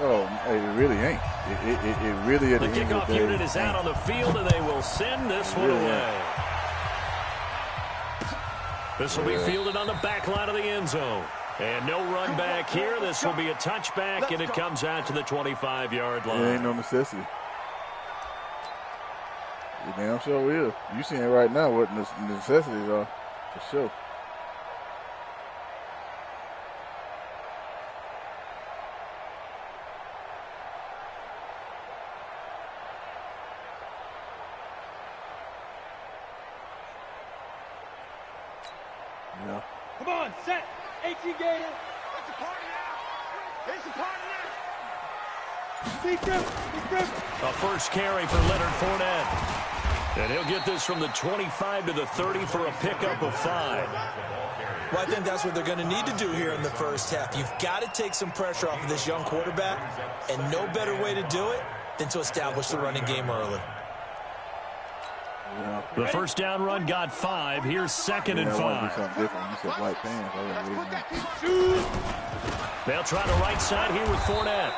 Oh, it really ain't. It really at the kickoff unit is out on the field, and they will send this one away. This will be fielded on the back line of the end zone. And no run back here. This will be a touchback, and it comes out to the 25-yard line. There ain't no necessity. You damn sure is. You seeing right now what necessities are, for sure. Yeah. Come on, set. 18 Gator. It's a party now. It's a party now. Big grip. A first carry for Leonard Fournette. And he'll get this from the 25 to the 30 for a pickup of 5. Well, I think that's what they're going to need to do here in the first half. You've got to take some pressure off of this young quarterback, and no better way to do it than to establish the running game early. Yeah. The first down run got 5. Here's second and 5. Do something different. You said white pants. They'll try the right side here with Fournette.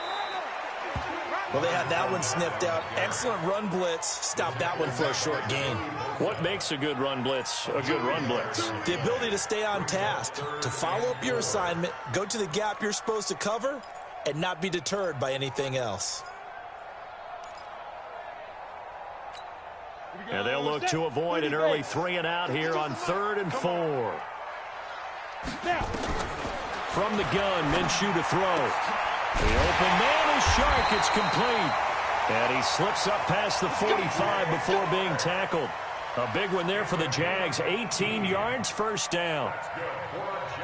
Well, they had that one sniffed out. Excellent run blitz. Stop that one for a short gain. What makes a good run blitz a good run blitz? The ability to stay on task, to follow up your assignment, go to the gap you're supposed to cover, and not be deterred by anything else. And they'll look to avoid an early 3 and out here on 3rd and 4. From the gun, Minshew to throw. The open man is sharp. It's complete. And he slips up past the 45 before being tackled. A big one there for the Jags. 18 yards, first down.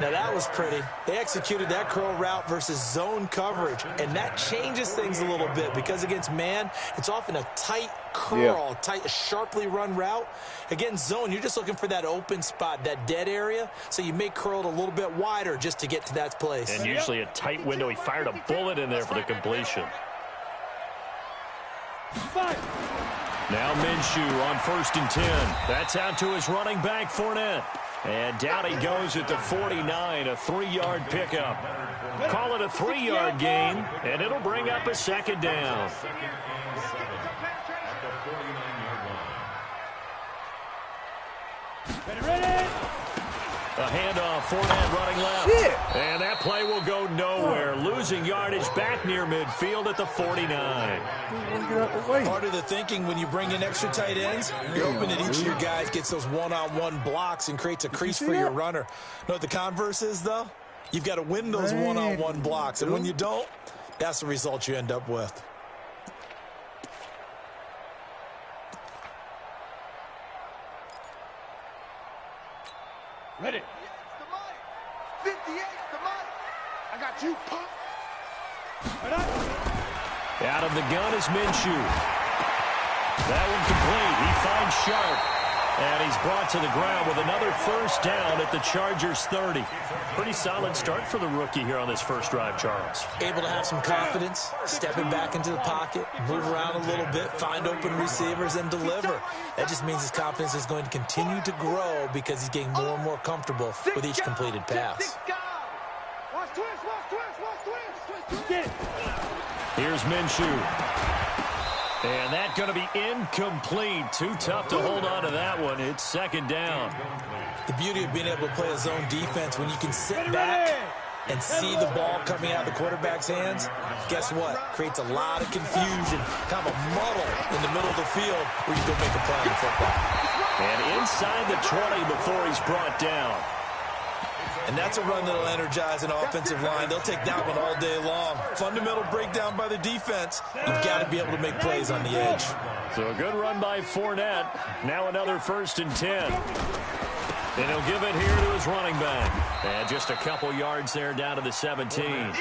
Now that was pretty. They executed that curl route versus zone coverage, and that changes things a little bit because against man, it's often a tight curl, tight, sharply run route. Against zone, you're just looking for that open spot, that dead area, so you may curl it a little bit wider just to get to that place. And usually a tight window. He fired a bullet in there for the completion. Now Minshew on 1st and 10. That's out to his running back, Fournette. And down he goes at the 49, a 3-yard pickup. Call it a 3-yard gain, and it'll bring up a second down. Ready. A handoff, Fournette running left. Yeah. And that play will go nowhere. Losing yardage back near midfield at the 49. Part of the thinking when you bring in extra tight ends, you're hoping that each of your guys gets those one-on-one blocks and creates a crease for your runner. Know what the converse is, though? You've got to win those one-on-one blocks, and when you don't, that's the result you end up with. Ready. 58 the mic. I got you, punk. Out of the gun is Minshew. That one complete. He finds Sharp. And he's brought to the ground with another first down at the Chargers' 30. Pretty solid start for the rookie here on this first drive, Charles. Able to have some confidence, stepping back into the pocket, move around a little bit, find open receivers, and deliver. That just means his confidence is going to continue to grow because he's getting more and more comfortable with each completed pass. Here's Minshew. And that's going to be incomplete. Too tough to hold on to that one. It's second down. The beauty of being able to play a zone defense when you can sit back and see the ball coming out of the quarterback's hands, guess what? Creates a lot of confusion, kind of a muddle in the middle of the field where you go make a play on the football. And inside the 20 before he's brought down. And that's a run that'll energize an offensive line. They'll take that one all day long. Fundamental breakdown by the defense. You've got to be able to make plays on the edge. So a good run by Fournette. Now another 1st and 10. And he'll give it here to his running back. And just a couple yards there down to the 17.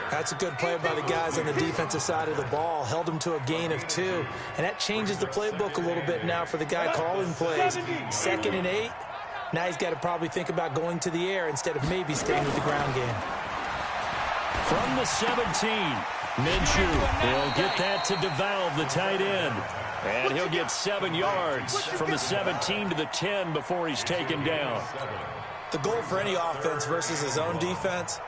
That's a good play by the guys on the defensive side of the ball. Held him to a gain of 2. And that changes the playbook a little bit now for the guy calling plays. 2nd and 8. Now he's got to probably think about going to the air instead of maybe staying with the ground game. From the 17, Minshew. He'll get that to DeValve, the tight end. And he'll get 7 yards from the 17 to the 10 before he's taken down. The goal for any offense versus his own defense,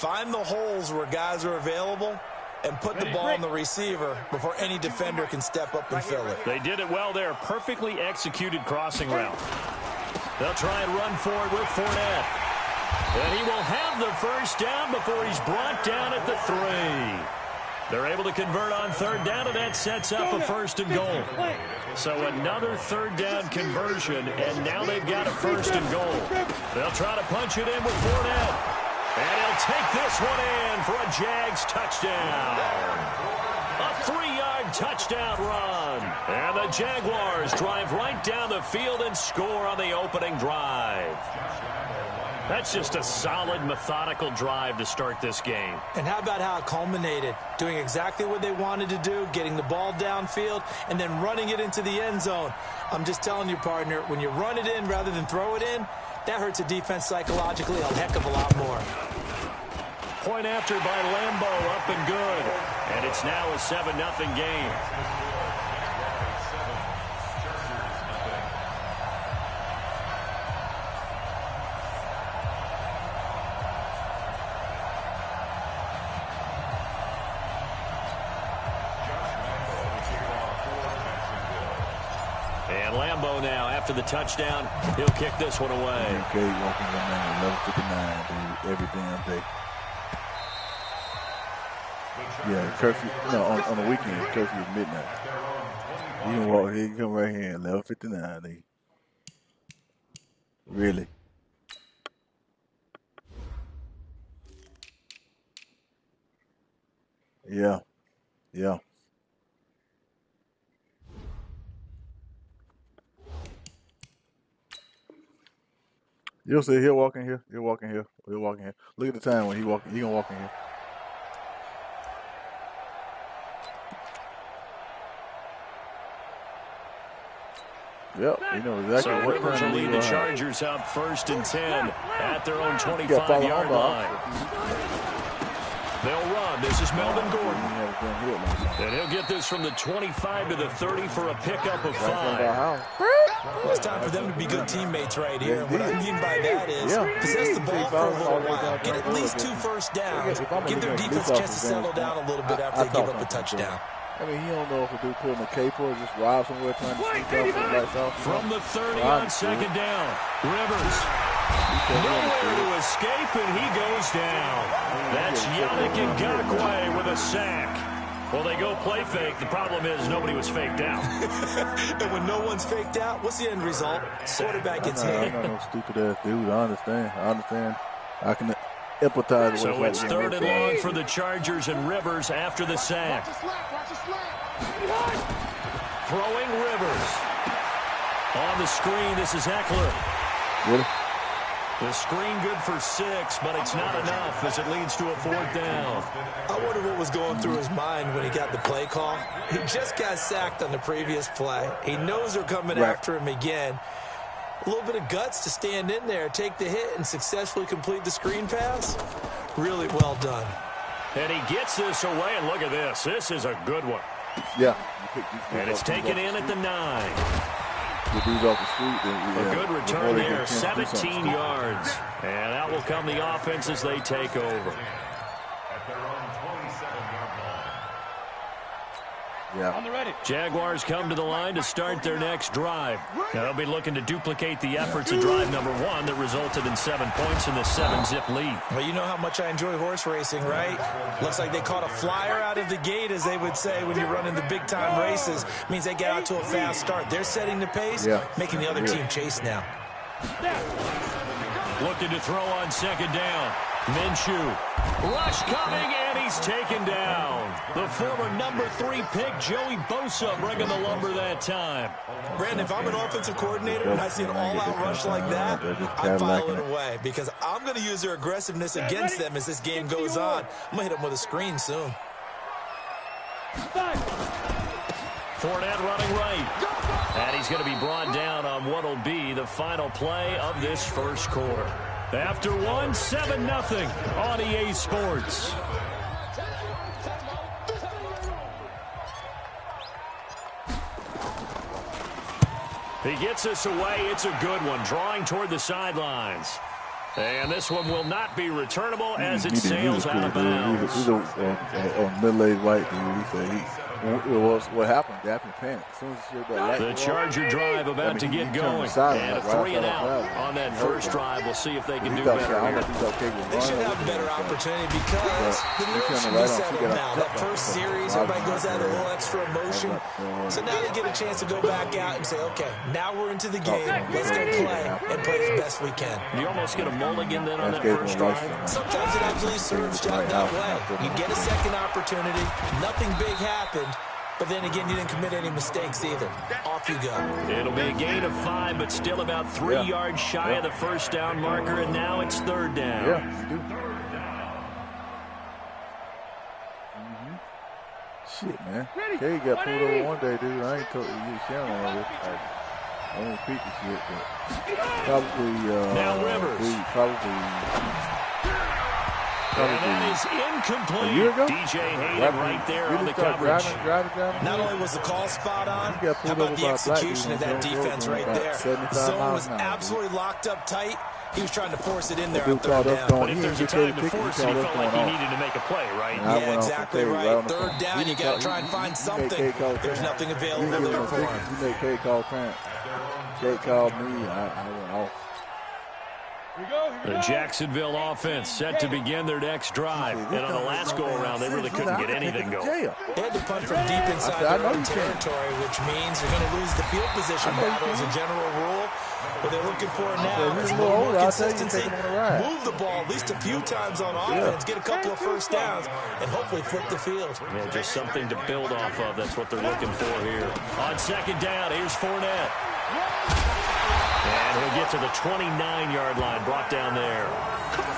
Find the holes where guys are available and put the ball on the receiver before any defender can step up and fill it. They did it well there. Perfectly executed crossing route. They'll try and run forward with Fournette. And he will have the first down before he's brought down at the 3. They're able to convert on third down, and that sets up a first and goal. So another third down conversion, and now they've got a first and goal. They'll try to punch it in with Fournette. And he'll take this one in for a Jags touchdown. A 3-yard touchdown run. And the Jaguars drive right down the field and score on the opening drive. That's just a solid, methodical drive to start this game. And how about how it culminated? Doing exactly what they wanted to do, getting the ball downfield, and then running it into the end zone. I'm just telling you, partner, when you run it in rather than throw it in, that hurts a defense psychologically a heck of a lot more. Point after by Lambeau, up and good. And it's now a 7-0 game. And Lambeau now, after the touchdown, he'll kick this one away. Okay, walking the man, 11:59, dude, every damn day. Yeah, curfew. No, on the weekend, curfew is midnight. You can walk here, you come right here, 11:59. Dude. Really? Yeah, yeah. You'll see. He'll walk in here. He'll walk in here. He'll walk in here. Look at the time when he walk. He gonna walk in here. Yep. You know exactly So what Rivers time will he lead the gonna have. Chargers up 1st and 10 at their own You gotta follow 25-yard on line. They'll run. This is Melvin Gordon. And he'll get this from the 25 to the 30 for a pickup of 5. Well, it's time for them to be good teammates right here. What I mean by that is possess the ball for a little while. Get at least 2 first downs. Give their defense a chance to settle down a little bit after they give up a touchdown. I mean, he don't know if a dude put him a caper or just ride somewhere trying to sneak out from the right side. From the 30 on second down. Rivers. Nowhere to escape, and he goes down. That's Yannick Ngakoue with a sack. Well, they go play fake. The problem is nobody was faked out. And when no one's faked out, what's the end result? Quarterback gets hit. I'm not no stupid-ass dude. I understand. I can empathize with So it's 3rd and long for the Chargers and Rivers after the sack. Throwing Rivers. On the screen, this is Eckler. Really? The screen good for 6, but it's not enough as it leads to a 4th down. I wonder what was going through his mind when he got the play call. He just got sacked on the previous play. He knows they're coming after him again. A little bit of guts to stand in there, take the hit, and successfully complete the screen pass. Really well done. And he gets this away, and look at this. This is a good one. Yeah. And it's taken in at the 9. The dudes off the street. A good return there, 17 yards. And that will come the offense as they take over. Yeah. Jaguars come to the line to start their next drive. Now they'll be looking to duplicate the efforts of drive number 1 that resulted in 7 points in the 7-zip lead. Well, you know how much I enjoy horse racing, right? Looks like they caught a flyer out of the gate, as they would say when you're running the big-time races. Means they get out to a fast start. They're setting the pace, making the other team chase now. Looking to throw on second down. Minshew. Rush coming, and he's taken down. The former number 3 pick, Joey Bosa, bringing the lumber that time. Brandon, if I'm an offensive coordinator and I see an all-out rush like that, I file it away because I'm going to use their aggressiveness against them as this game goes on. I'm going to hit them with a screen soon. Fournette running right. And he's going to be brought down on what will be the final play of this first quarter. After 1, 7-0 on EA Sports. He gets this away. It's a good one. Drawing toward the sidelines. And this one will not be returnable as it sails out of bounds. He's a middle-aged white dude. He said what happened? Daphne panicked. As soon as she heard that light The Charger drive about to get going. And a 3-and-out on that first drive. We'll see if they can do better here. They should have a better opportunity because the nerves should be settled now. That first series, everybody goes out a little extra emotion. So now they get a chance to go back out and say, okay, now we're into the game. Let's go play and play as best we can. You almost get a mulligan then on that first drive. Sometimes it absolutely serves John that way. You get a second opportunity. Nothing big happened. But then again, you didn't commit any mistakes either. Off you go. It'll be a gain of 5, but still about 3 yards shy of the first down marker, and now it's third down. Yeah, you do. Shit, man. Kay got pulled over one day, dude. I ain't told you sharing all this. I won't repeat the shit, but probably now Rivers. And that is incomplete. A year ago? DJ Hayden right there on the coverage. Not only was the call spot on, how about the execution of that defense right there? Zone was absolutely locked up tight. He was trying to force it in there on third down. But if there's a time to force it, he felt like he needed to make a play, right? Yeah, exactly right. Third down, you got to try and find something. There's nothing available there for him. You made Kay call Trent. Kay called me. I went off. The Jacksonville offense set to begin their next drive. And on the last go-around, they really couldn't get anything going. They had to punt from deep inside their own territory, which means you're going to lose the field position battle as a general rule. What they're looking for now is a little more consistency. Move the ball at least a few times on offense, get a couple of first downs, and hopefully flip the field. Yeah, just something to build off of. That's what they're looking for here. On second down, here's Fournette. And he'll get to the 29-yard line, brought down there.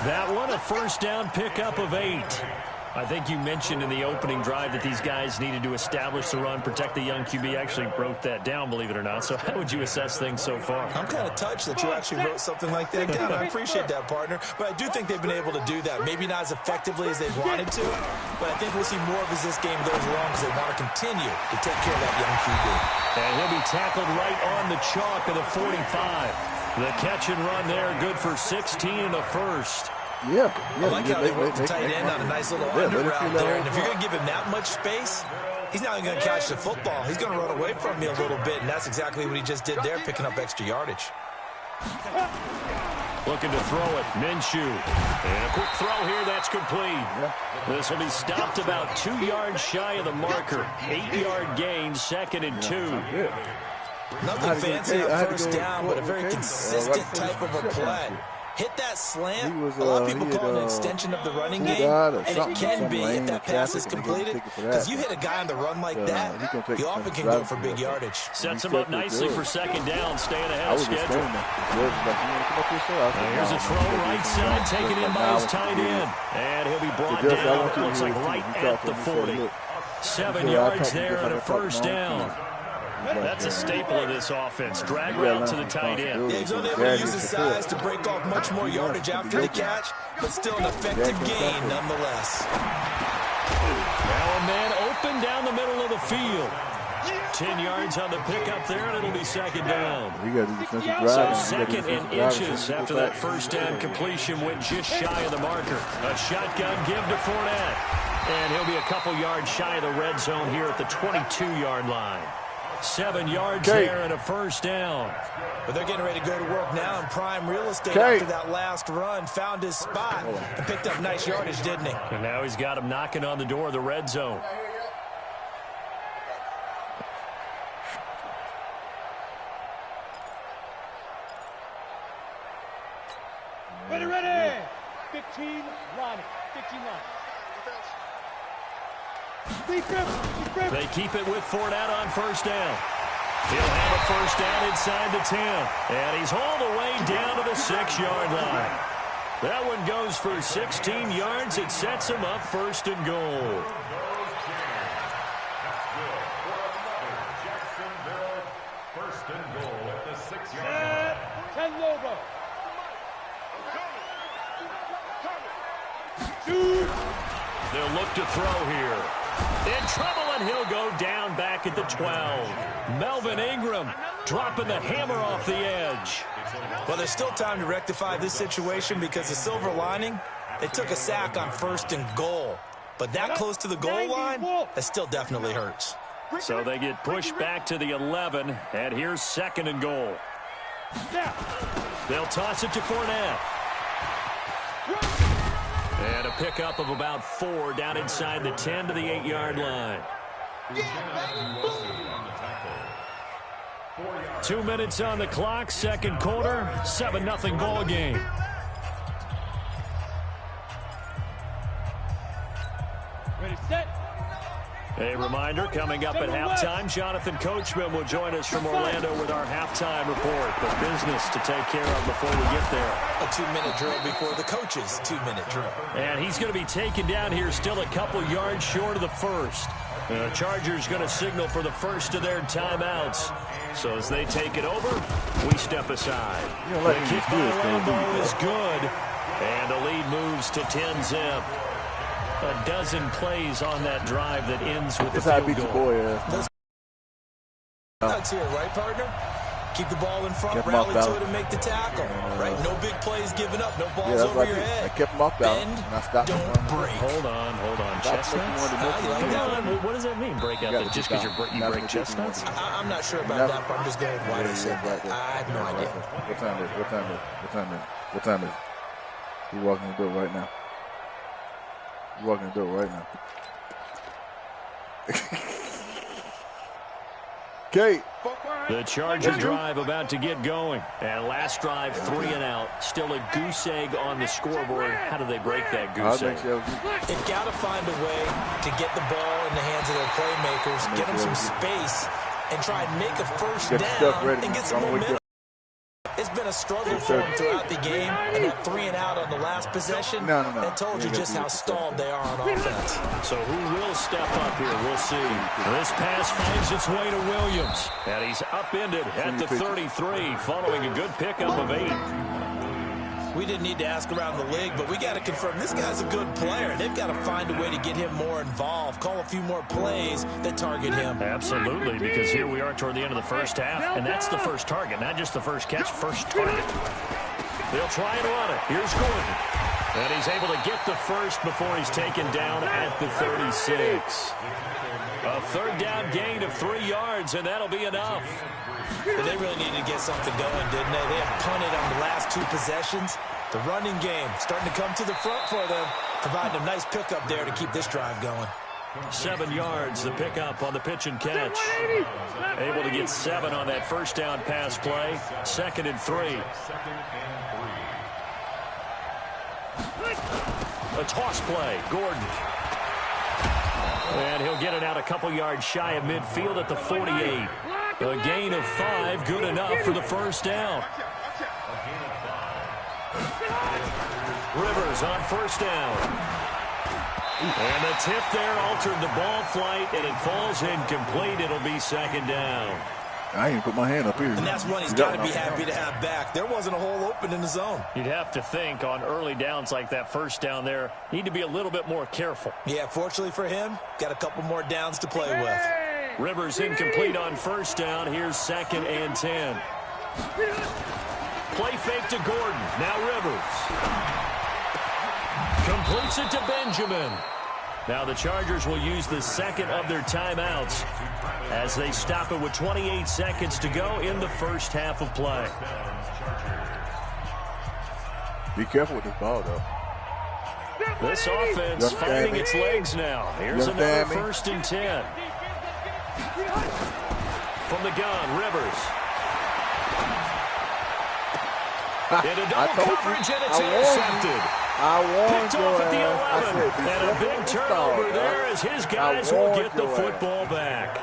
That one, a first down pickup of 8. I think you mentioned in the opening drive that these guys needed to establish the run, protect the young QB. Actually wrote that down, believe it or not. So how would you assess things so far? I'm kind of touched that you actually wrote something like that down. I appreciate that, partner. But I do think they've been able to do that. Maybe not as effectively as they wanted to, but I think we'll see more of as this game goes along because they want to continue to take care of that young QB. And he'll be tackled right on the chalk of the 45. The catch and run there, good for 16 and a first. Yeah. I like how they worked the tight end on a nice little under route there. And if you're going to give him that much space, he's not even going to catch the football. He's going to run away from me a little bit, and that's exactly what he just did there, picking up extra yardage. Looking to throw it, Minshew. And a quick throw here, that's complete. This will be stopped about 2 yards shy of the marker. 8-yard gain, second and 2. Nothing fancy on first down, but a very consistent type of a play. Hit that slant. A lot of people call it an extension of the running game, and it can be if that pass is completed. Because you hit a guy on the run like that, he often can go for big yardage. Sets him up nicely for second down, staying ahead of schedule. Here's a throw right side, taken in by his tight end. And he'll be brought down, looks like right at the 40. 7 yards there and a first down. That's a staple of this offense. Drag route to the tight end. Yeah, he's only able to use his size to break off much more yardage after the catch, but still an effective gain nonetheless. Now a man open down the middle of the field. 10 yards on the pickup there, and it'll be second down. So second and inches after that first down completion went just shy of the marker. A shotgun give to Fournette. And he'll be a couple yards shy of the red zone here at the 22-yard line. 7 yards there and a first down. But they're getting ready to go to work now in prime real estate after that last run. Found his spot and picked up nice yardage, didn't he? And now he's got him knocking on the door of the red zone. Ready. 15 line. 15 line. They keep it with Fournette on first down. He'll have a first down inside the 10. And he's hauled away down to the 6-yard line. That one goes for 16 yards. It sets him up first and goal. First and goal at the 6-yard line. 10 Lobo. Shoot. They'll look to throw here. In trouble, and he'll go down back at the 12. Melvin Ingram dropping the hammer off the edge. Well, there's still time to rectify this situation because the silver lining, they took a sack on 1st and goal. But that close to the goal line, that still definitely hurts. So they get pushed back to the 11, and here's 2nd and goal. They'll toss it to Fournette. And a pickup of about 4 down inside the 10 to the 8-yard line. 2 minutes on the clock, 2nd quarter, 7-0 ball game. Ready, set. A reminder, coming up at halftime, Jonathan Coachman will join us from Orlando with our halftime report. The business to take care of before we get there. A 2-minute drill before the coach's 2-minute drill. And he's going to be taken down here still a couple yards short of the first. The Chargers going to signal for the first of their timeouts. So as they take it over, we step aside. The kick by Lambeau is good. And the lead moves to 10-zip. A dozen plays on that drive that ends with the field goal. That's here, right, partner? Keep the ball in front, rally to it, and make the tackle. Right? No big plays given up, no balls over your head. I kept him off balance. Bend, don't break. Hold on. Chestnuts? What does that mean, break out there? Just because you break chestnuts? I'm not sure about that, but I'm just going why they said that. I have no idea. What time is it? He's walking the door right now. Okay. The Charger drive about to get going. And last drive, 3 and out. Still a goose egg on the scoreboard. How do they break that goose egg? They've got to find a way to get the ball in the hands of their playmakers, get them some space, and try and make a first down and get some momentum. It's been a struggle for them throughout the game, and that 3 and out on the last possession, that told you just how stalled they are on offense. So who will step up here? We'll see. This pass finds its way to Williams, and he's upended at the 33, following a good pickup of 8. We didn't need to ask around the league, but we got to confirm this guy's a good player. They've got to find a way to get him more involved, call a few more plays that target him. Absolutely, because here we are toward the end of the first half, and that's the first target, not just the first catch, first target. They'll try and run it. Here's Gordon. And he's able to get the first before he's taken down at the 36. A 3rd down gain of 3 yards, and that'll be enough. But they really needed to get something going, didn't they? They have punted on the last 2 possessions. The running game starting to come to the front for them, providing a nice pickup there to keep this drive going. 7 yards, the pickup on the pitch and catch. Able to get 7 on that first down pass play. 2nd and 3. A toss play, Gordon. And he'll get it out a couple yards shy of midfield at the 48. A gain of 5, good enough for the first down. Rivers on first down. And the tip there altered the ball flight, and it falls incomplete. It'll be 2nd down. I ain't put my hand up here. And that's one he's got to be happy to have back. There wasn't a hole open in the zone. You'd have to think on early downs like that first down there, need to be a little bit more careful. Yeah, fortunately for him, got a couple more downs to play with. Rivers incomplete on first down. Here's 2nd and 10. Play fake to Gordon. Now Rivers. Completes it to Benjamin. Now the Chargers will use the 2nd of their timeouts as they stop it with 28 seconds to go in the first half of play. Be careful with this ball, though. This offense finding its legs now. Here's another 1st and 10. From the gun, Rivers. Into double coverage, and it's intercepted. Picked off at the 11. And a big turnover there as his guys will get the football back.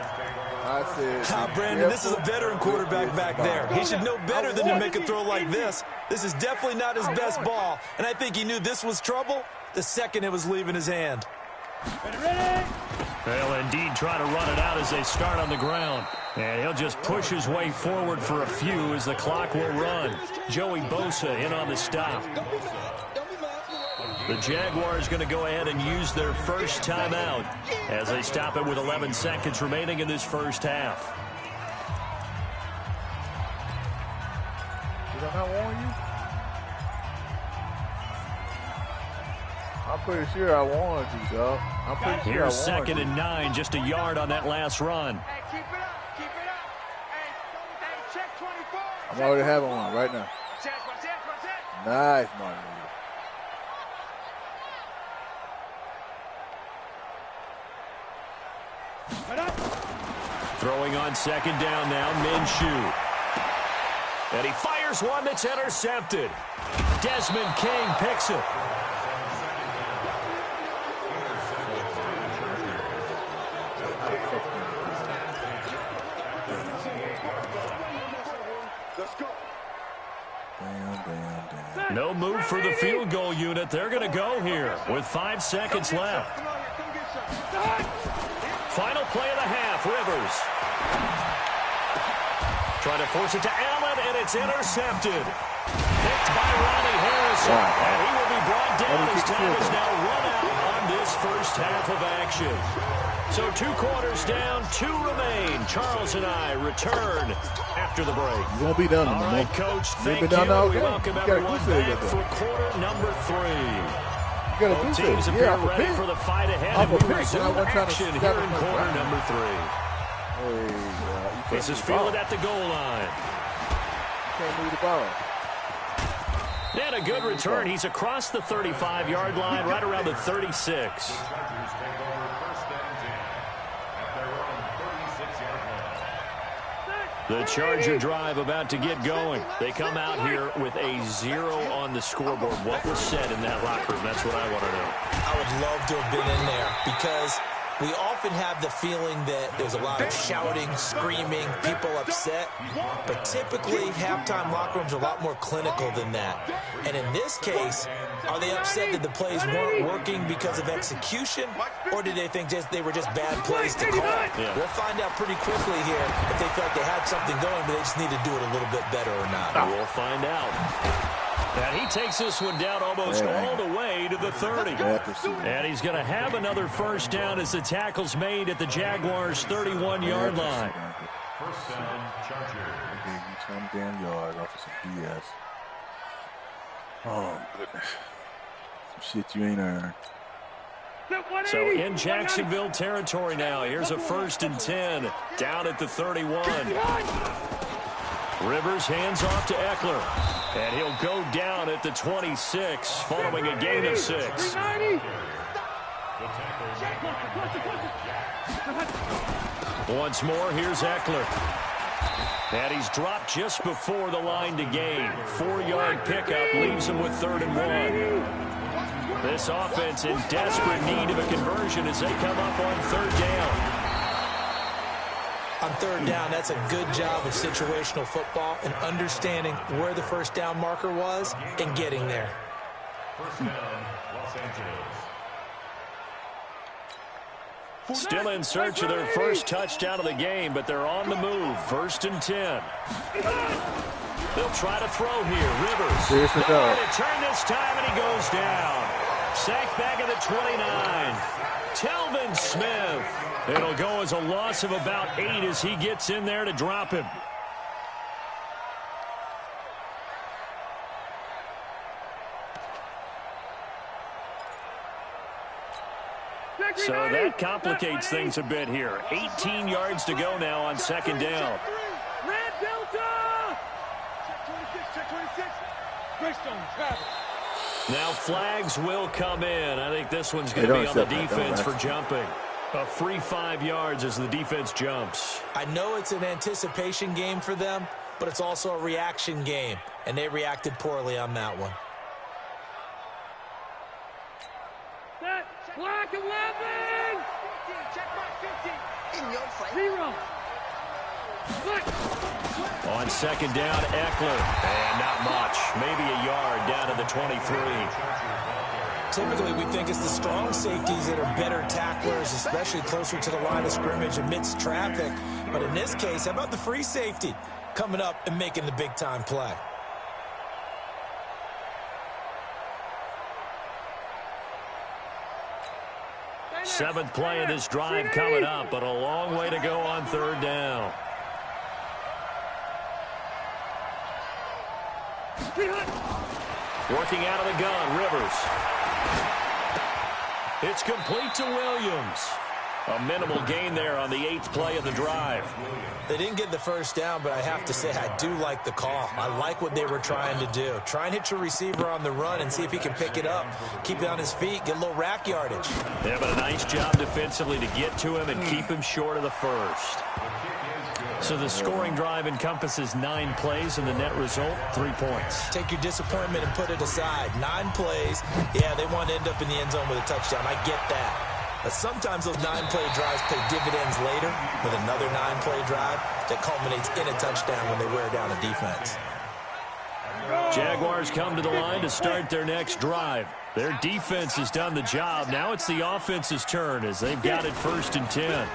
Brandon, this is a veteran quarterback back there. He should know better than to make a throw like this. This is definitely not his best ball, and I think he knew this was trouble the second it was leaving his hand. They'll indeed try to run it out as they start on the ground. And he'll just push his way forward for a few as the clock will run. Joey Bosa in on the stop. The Jaguars going to go ahead and use their first timeout as they stop it with 11 seconds remaining in this first half. Did I not warn you? I'm pretty sure I warned you, dog. I'm pretty sure Here's I warned you. 2nd and 9, just a yard on that last run. Hey, keep it up, keep it up. Hey, check 24. I'm already having one right now. Watch it. Nice, Martin. Throwing on 2nd down now, Minshew. And he fires one that's intercepted. Desmond King picks it. Let's go. Damn. No move for the field goal unit. They're going to go here with 5 seconds left. Final play of the half, Rivers. Trying to force it to Allen, and it's intercepted. Picked by Ronnie Harrison. Wow. And he will be brought down as time is now run out on this first half of action. So 2 quarters down, 2 remain. Charles and I return after the break. You won't be done no All more. right, Coach, thank you. Done all We game. welcome You gotta everyone do something back with for that. quarter number 3. You gotta do Both something. teams appear Yeah, ready pick. for the fight ahead, I'm and a we pick. resume I wasn't trying to action step here in in my quarter ground. number 3. Hey, you This is fielded at the goal line. can't move the ball. And a good return. He's across the 35-yard line, right around the 36. The Charger drive about to get going. They come out here with a 0 on the scoreboard. What was said in that locker room? That's what I want to know. I would love to have been in there because we often have the feeling that there's a lot of shouting, screaming, people upset. But typically, halftime locker rooms are a lot more clinical than that. And in this case, are they upset that the plays weren't working because of execution? Or did they think they were just bad plays to call? Yeah. We'll find out pretty quickly here if they felt they had something going, but they just need to do it a little bit better or not. We'll find out. And he takes this one down almost all the way to the 30. And he's going to have another first down as the tackle's made at the Jaguars' 31-yard line. First down, Chargers. They gave you 20 damn yards off of some BS. Oh, goodness. Some shit you ain't earned. So in Jacksonville territory now. Here's a 1st and 10 down at the 31. Rivers hands off to Eckler. And he'll go down at the 26 following a gain of 6. Once more, here's Eckler. And he's dropped just before the line to gain. 4-yard pickup leaves him with 3rd and 1. This offense in desperate need of a conversion as they come up on 3rd down. On 3rd down, that's a good job of situational football and understanding where the first down marker was and getting there. First down, Los Angeles. Still in search of their first touchdown of the game, but they're on the move. 1st and 10. They'll try to throw here. Rivers. Here's the Nowhere dog. to turn this time, and he goes down. Sacked back at the 29. Telvin Smith. It'll go as a loss of about 8 as he gets in there to drop him. So that complicates things a bit here. 18 yards to go now on 2nd down. Red Delta! Check 26. Greystone, Travis. Now flags will come in. I think this one's going to be on the defense for jumping. A free 5 yards as the defense jumps. I know it's an anticipation game for them, but it's also a reaction game, and they reacted poorly on that one. Set. Black 11. Check my 50. In your fight. 0. On 2nd down, Eckler. And not much. Maybe a yard down to the 23. Typically, we think it's the strong safeties that are better tacklers, especially closer to the line of scrimmage amidst traffic. But in this case, how about the free safety coming up and making the big-time play? 7th play of this drive coming up, but a long way to go on 3rd down. Working out of the gun, Rivers. It's complete to Williams. A minimal gain there on the 8th play of the drive. They didn't get the first down, but I have to say I do like the call. I like what they were trying to do. Try and hit your receiver on the run and see if he can pick it up. Keep it on his feet, get a little rack yardage. Yeah, but a nice job defensively to get to him and keep him short of the first. So the scoring drive encompasses 9 plays, and the net result, 3 points. Take your disappointment and put it aside. 9 plays. Yeah, they want to end up in the end zone with a touchdown. I get that. But sometimes those 9-play drives pay dividends later with another 9-play drive that culminates in a touchdown when they wear down a defense. Jaguars come to the line to start their next drive. Their defense has done the job. Now it's the offense's turn as they've got it 1st and 10.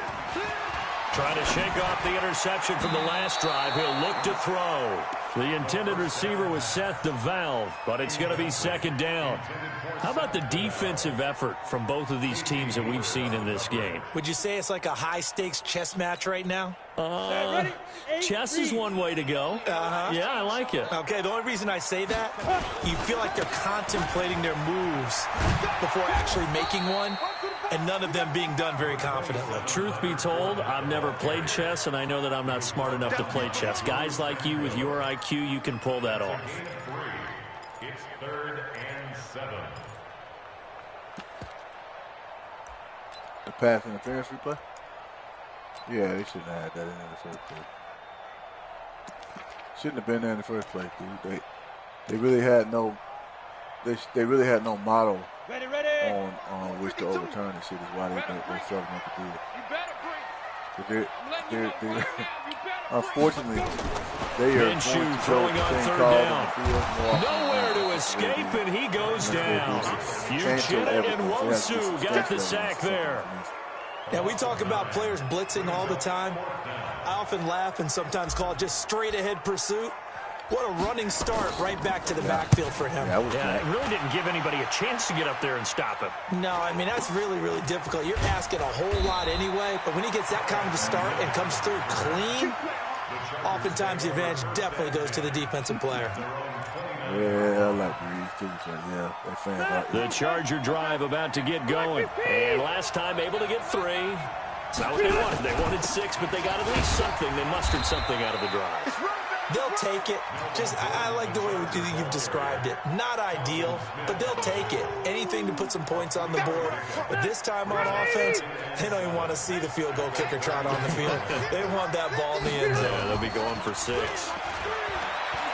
Trying to shake off the interception from the last drive. He'll look to throw. The intended receiver was Seth DeValve, but it's going to be 2nd down. How about the defensive effort from both of these teams that we've seen in this game? Would you say it's like a high-stakes chess match right now? Chess is one way to go. Yeah, I like it. Okay, the only reason I say that, you feel like they're contemplating their moves before actually making one, and none of them being done very confidently. Truth be told, I've never played chess, and I know that I'm not smart enough to play chess. Guys like you with your IQ, you can pull that off. It's 3rd and 7. The pass interference replay? Yeah, they shouldn't have had that in the first place. Shouldn't have been there in the first place, dude. They really had no model on which to overturn this shit. Is why they felt enough to do it. But unfortunately, they are Minshew throwing on 3rd down. Nowhere to escape, and he goes down. Uchenna and Wosu got the sack there. Yeah, we talk about players blitzing all the time. I often laugh and sometimes call it just straight-ahead pursuit. What a running start right back to the backfield for him. Yeah, it really didn't give anybody a chance to get up there and stop him. No, I mean, that's really, really difficult. You're asking a whole lot anyway, but when he gets that kind of a start and comes through clean, oftentimes the advantage definitely goes to the defensive player. Yeah, I like Breeze too, so yeah, that fan out there. The Charger drive about to get going. And last time able to get 3. It's not what they wanted. They wanted 6, but they got at least something. They mustered something out of the drive. They'll take it. I like the way you've described it. Not ideal, but they'll take it. Anything to put some points on the board. But this time on offense, they don't even want to see the field goal kicker trot on the field. They want that ball in the end zone. Yeah, they'll be going for 6.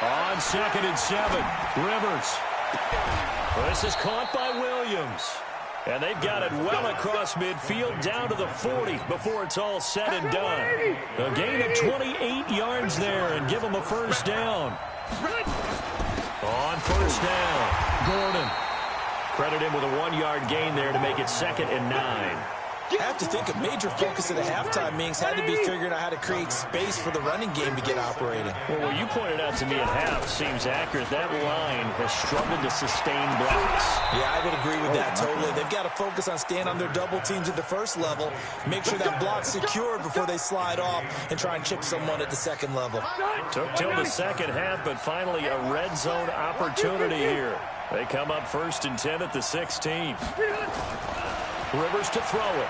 On 2nd and 7, Rivers. This is caught by Williams. And they've got it well across midfield down to the 40 before it's all said and done. A gain of 28 yards there and give them a 1st down. On 1st down, Gordon. Credit him with a 1-yard gain there to make it 2nd and 9. I have to think a major focus of the halftime meetings had to be figuring out how to create space for the running game to get operating. Well, what you pointed out to me at half seems accurate. That line has struggled to sustain blocks. Yeah, I would agree with that totally. They've got to focus on staying on their double teams at the first level, make sure that block's secured before they slide off and try and chip someone at the 2nd level. Took till the 2nd half, but finally a red zone opportunity here. They come up 1st and 10 at the 16. Rivers to throw it.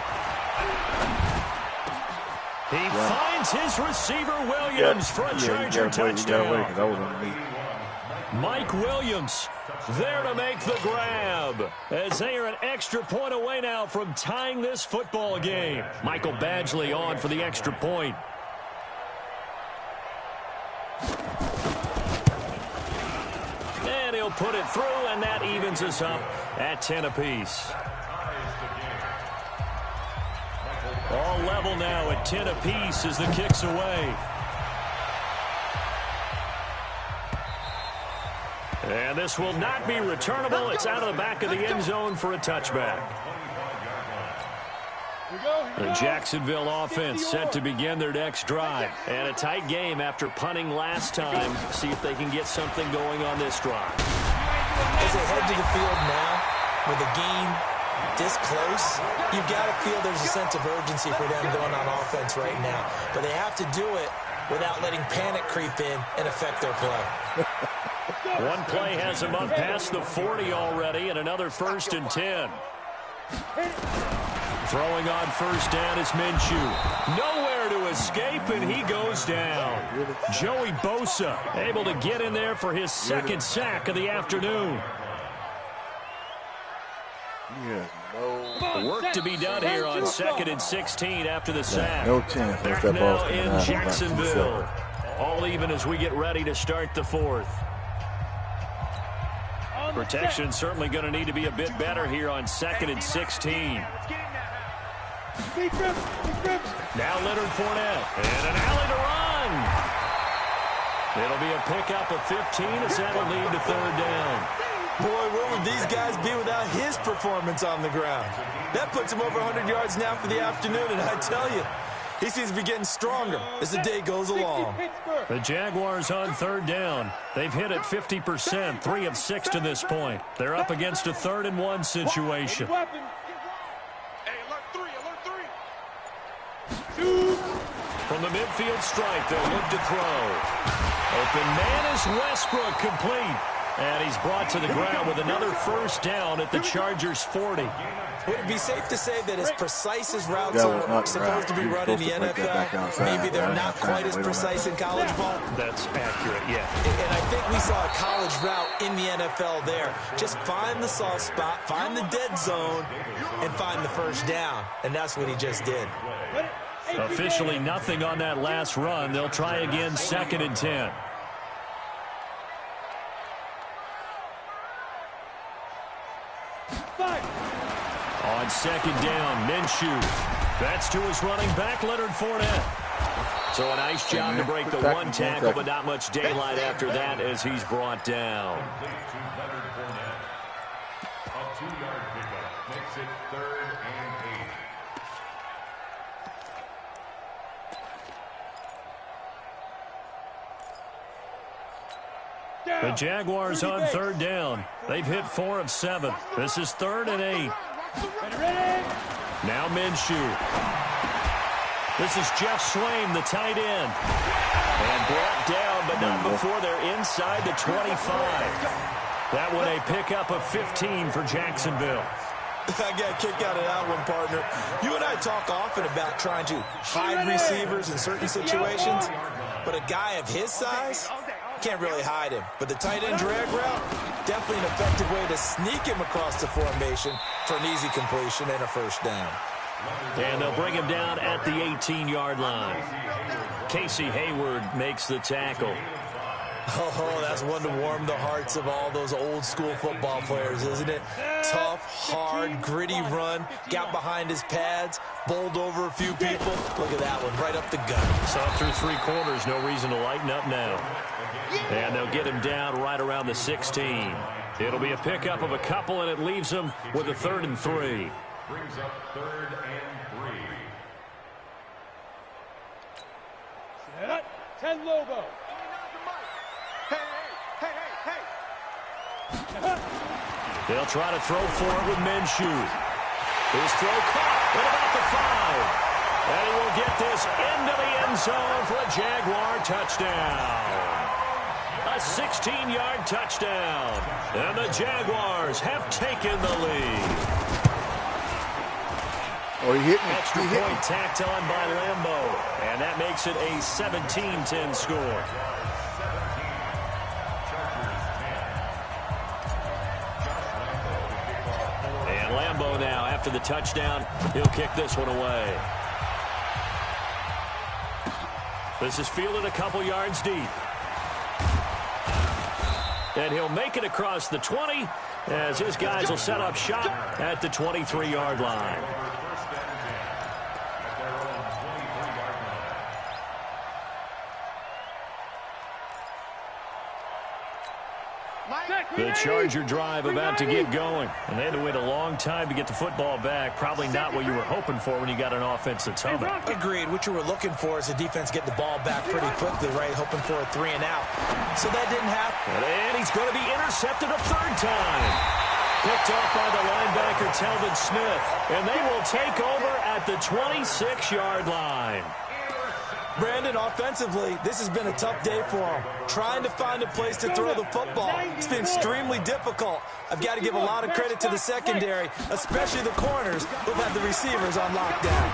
He finds his receiver, Williams, for a Charger touchdown. Mike Williams there to make the grab as they are an extra point away now from tying this football game. Michael Badgley on for the extra point. And he'll put it through, and that evens us up at 10 apiece. All level now at 10 apiece as the kick's away. And this will not be returnable. It's out of the back of the end zone for a touchback. The Jacksonville offense set to begin their next drive. And a tight game after punting last time. See if they can get something going on this drive. As they head to the field now with a gain this close, you've got to feel there's a sense of urgency for them going on offense right now. But they have to do it without letting panic creep in and affect their play. One play has him up past the 40 already, and another 1st and 10. Throwing on first down is Minshew. Nowhere to escape, and he goes down. Joey Bosa able to get in there for his 2nd sack of the afternoon. He has no work to be done here on 2nd and 16 after the sack. No chance. Back now in Jacksonville. All even as we get ready to start the 4th. Protection certainly going to need to be a bit better here on 2nd and 16. Now Leonard Fournette. And an alley to run. It'll be a pickup of 15 as that'll lead to 3rd down. Boy, where would these guys be without his performance on the ground? That puts him over 100 yards now for the afternoon, and I tell you, he seems to be getting stronger as the day goes along. The Jaguars on 3rd down. They've hit it 50%, 3 of 6 to this point. They're up against a 3rd and 1 situation. From the midfield stripe, they'll look to throw. Open man is Westbrook, complete. And he's brought to the ground with another 1st down at the Chargers' 40. Would it be safe to say that as precise as routes are supposed to be run in the NFL, maybe they're not quite as precise in college ball? That's accurate, yeah. And I think we saw a college route in the NFL there. Just find the soft spot, find the dead zone, and find the 1st down. And that's what he just did. Officially nothing on that last run. They'll try again 2nd and 10. On 2nd down, Minshew. That's to his running back, Leonard Fournette. So a nice job to break the 1 tackle, but not much daylight after that as he's brought down. A 2-yard pickup makes it 3rd and 8. The Jaguars on 3rd down. They've hit 4 of 7. This is 3rd and 8. Now Minshew. This is Jeff Swaim, the tight end. And brought down, but not before they're inside the 25. That one a pickup of 15 for Jacksonville. I got a kick out of that one, partner. You and I talk often about trying to hide receivers in certain situations, but a guy of his size can't really hide him. But the tight end drag route, definitely an effective way to sneak him across the formation for an easy completion and a 1st down. And they'll bring him down at the 18-yard line. Casey Hayward makes the tackle. Oh, that's one to warm the hearts of all those old-school football players, isn't it? Tough, hard, gritty run, got behind his pads, bowled over a few people. Look at that one, right up the gut. Saw through 3 quarters, no reason to lighten up now. And they'll get him down right around the 16. It'll be a pickup of a couple, and it leaves him with a 3rd and 3. Brings up 3rd and 3. 10 Lobo. They'll try to throw for it with Minshew. His throw caught at about the 5. And he will get this into the end zone for a Jaguar touchdown. A 16-yard touchdown. And the Jaguars have taken the lead. Oh, he hit me. Extra point tacked on by Lambo. And that makes it a 17-10 score. And Lambo now, after the touchdown, he'll kick this one away. This is fielded a couple yards deep. And he'll make it across the 20 as his guys will set up shop at the 23-yard line. The Charger drive about to get going. And they had to wait a long time to get the football back. Probably not what you were hoping for when you got an offense that's humming. Agreed. What you were looking for is the defense get the ball back pretty quickly, right? Hoping for a 3 and out. So that didn't happen. And he's going to be intercepted a 3rd time. Picked off by the linebacker, Telvin Smith. And they will take over at the 26-yard line. Brandon, offensively, this has been a tough day for him. Trying to find a place to throw the football. It's been extremely difficult. I've got to give a lot of credit to the secondary, especially the corners who've had the receivers on lockdown.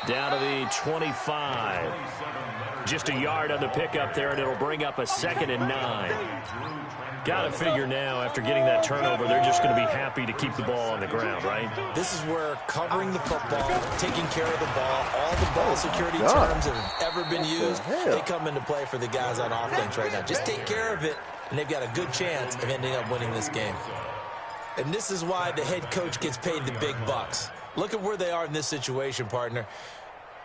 Down to the 25. Just a yard on the pickup there, and it'll bring up a 2nd and 9. Got to figure now, after getting that turnover, they're just going to be happy to keep the ball on the ground, right? This is where covering the football, taking care of the ball, all the ball security terms that have ever been used, they come into play for the guys on offense right now. Just take care of it, and they've got a good chance of ending up winning this game. And this is why the head coach gets paid the big bucks. Look at where they are in this situation, partner.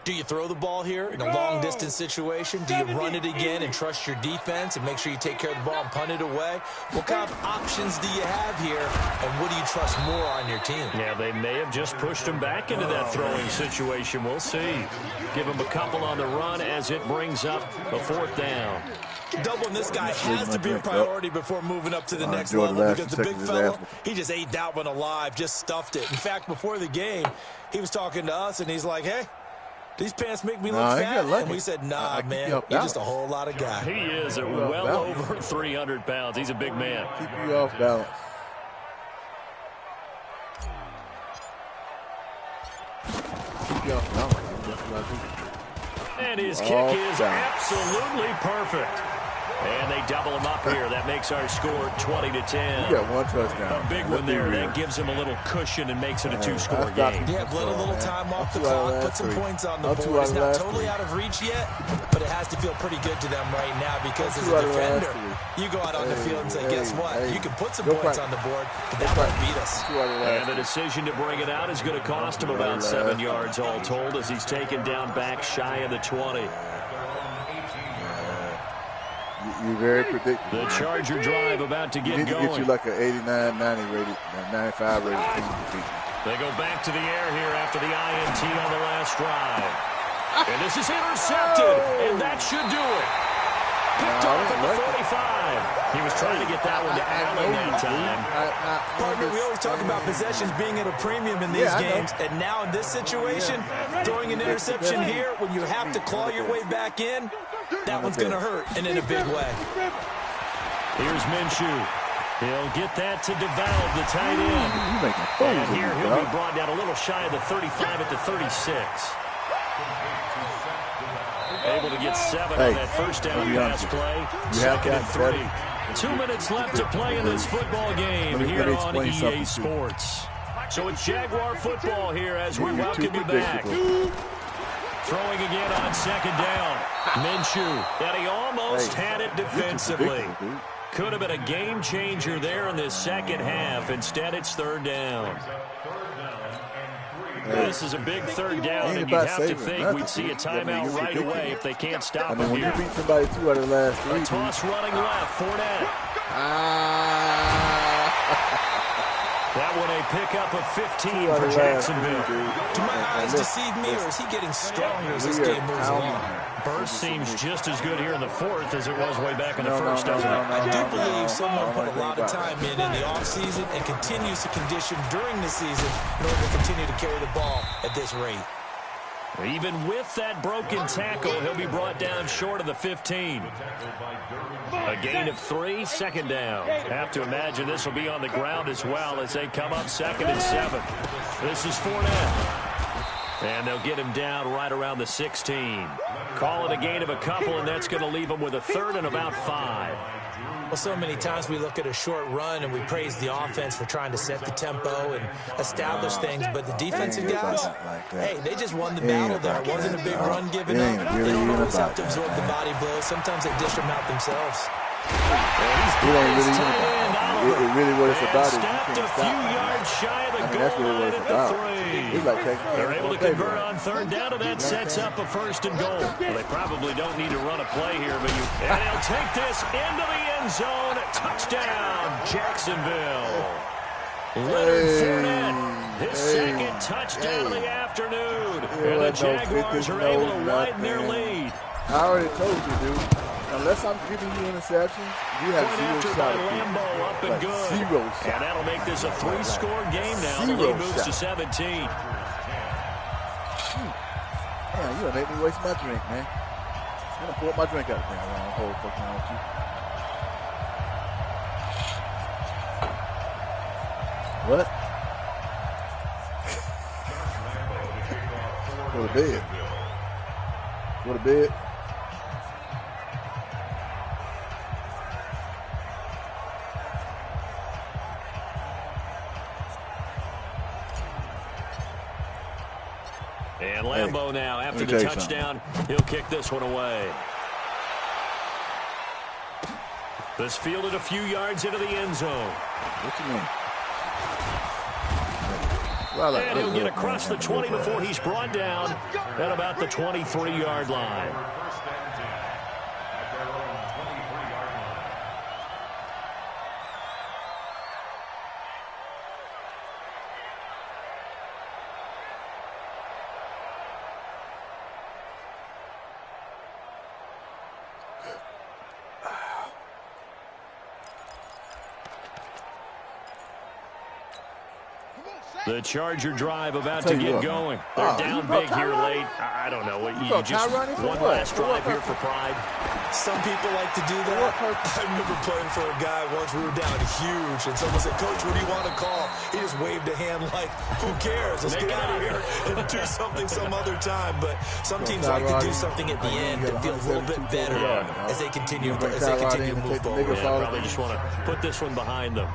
Do you throw the ball here in a long-distance situation? Do you run it again and trust your defense and make sure you take care of the ball and punt it away? What kind of options do you have here, and what do you trust more on your team? Yeah, they may have just pushed him back into that throwing situation. We'll see. Give him a couple on the run as it brings up a 4th down. Doubling this guy has to be a priority before moving up to the next level, because the big fella, he just ate that one alive, just stuffed it. In fact, before the game, he was talking to us, and he's like, hey, these pants make me look fat. And we said, nah, man, you're just a whole lot of guy. He is at well over 300 pounds. He's a big man. Keep you off balance. Keep you off balance. And his kick is absolutely perfect. And they double him up here. That makes our score 20-10. You got one touchdown. A big one there. That gives him a little cushion and makes it a 2-score game. Yeah, let a little time off the clock, put some points on the board. It's not totally out of reach yet, but it has to feel pretty good to them right now, because as a defender, you go out on the field and say, guess what? You can put some points on the board, but that won't beat us. And the decision to bring it out is going to cost him about 7 yards all told, as he's taken down back shy of the 20. You're very predictable. The Charger drive about to get going. Get you like an 89, 90 rated, 95 rated team. They go back to the air here after the INT on the last drive. And this is intercepted, and that should do it. Picked off at the 45. He was trying to get that one to Allen that time. Partner, we always talk about possessions being at a premium in these games, and now in this situation, throwing an interception here when you have to claw your way back in, that one's going to hurt, and in a big way. Here's Minshew. He'll get that to DeValve, the tight end. And here he'll be brought down a little shy of the 35 at the 36. Able to get 7 on that first down pass play. 2nd and 3. 2 minutes left to play in this football game here on EA Sports. So it's Jaguar football here as we welcome you back. Throwing again on 2nd down. Minshew, and he almost had it defensively. Could have been a game changer there in this second half. Instead, it's 3rd down. This is a big 3rd down, and you'd have to think we'd see a timeout right away if they can't stop him here. You beat somebody 2 out of the last 3. A toss running left, Fournette. That one a pickup of 15 for Jacksonville. Do my eyes deceive me, or is he getting stronger as this game moves along? Burst seems just as good here in the 4th as it was way back in the 1st, doesn't it? I do believe someone put a lot of time in the offseason and continues to condition during the season in order to continue to carry the ball at this rate. Even with that broken tackle, he'll be brought down short of the 15. A gain of 3, 2nd down. Have to imagine this will be on the ground as well as they come up 2nd and 7. This is Fournette. And they'll get him down right around the 16. Call it a gain of a couple, and that's going to leave him with a 3rd and about 5. Well, so many times we look at a short run and we praise the offense for trying to set the tempo and establish things, but the defensive guys, hey, they just won the battle there. It wasn't a big run given up. They don't always have to absorb the body blows. Sometimes they dish them out themselves. It really what it's about is you can't stop. A few yards shy of the goal that's really what it's about. They're able to convert on 3rd down, and that sets up a 1st and goal. Well, they probably don't need to run a play here, but and he'll take this into the end zone. Touchdown, Jacksonville. Leonard Fournette, his 2nd touchdown of the afternoon. And the Jaguars are able to widen their lead. I already told you, dude. Unless I'm giving you interceptions, you have Point zero after shot. by Lambo, up and good. Zero shot. And that'll make this a 3-score game now. The Zero lead moves to shot. 17. Man, you done made me waste my drink, man. I'm gonna pour my drink out there. I'm hold fucking on with you. What? Go to bed. Go to bed. And Lambo now, after the touchdown, he'll kick this one away. This fielded a few yards into the end zone. What you mean? And he'll get across the 20 before he's brought down at about the 23-yard line. The Charger drive about to get going. They're down big here late. I don't know. You just one last drive here for pride. Some people like to do that. I remember playing for a guy once. We were down huge, and someone said, "Coach, what do you want to call?" He just waved a hand like, "Who cares? Let's get out of here and do something some other time." But some teams like to do something at the end that feels a little bit better as they continue to move forward. Yeah, probably just want to put this one behind them.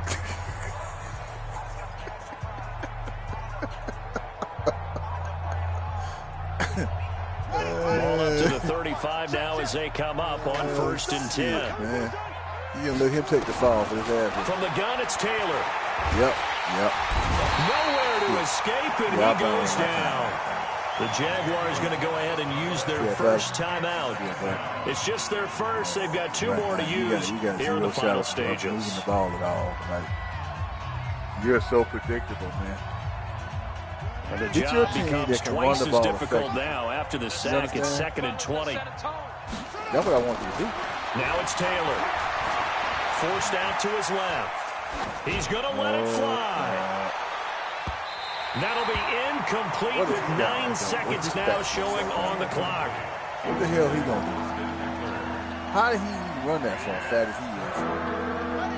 Ball up to the 35 now as they come up on 1st and 10. Man. You gonna let him take the fall for his ass. From the gun, it's Taylor. Yep. Nowhere to escape, and he goes down. The Jaguars going to go ahead and use their first timeout. It's just their first. They've got 2 more to use here in the final stages. Moving the ball at all. Like, you're so predictable, man. And the job becomes twice as difficult now after the sack. It's 2nd and 20. That's what I want you to do. Now it's Taylor. Forced out to his left. He's going to let it fly. That'll be incomplete with 9 seconds now showing on the clock. What the hell he going to do? How did he run that far, fat as he is?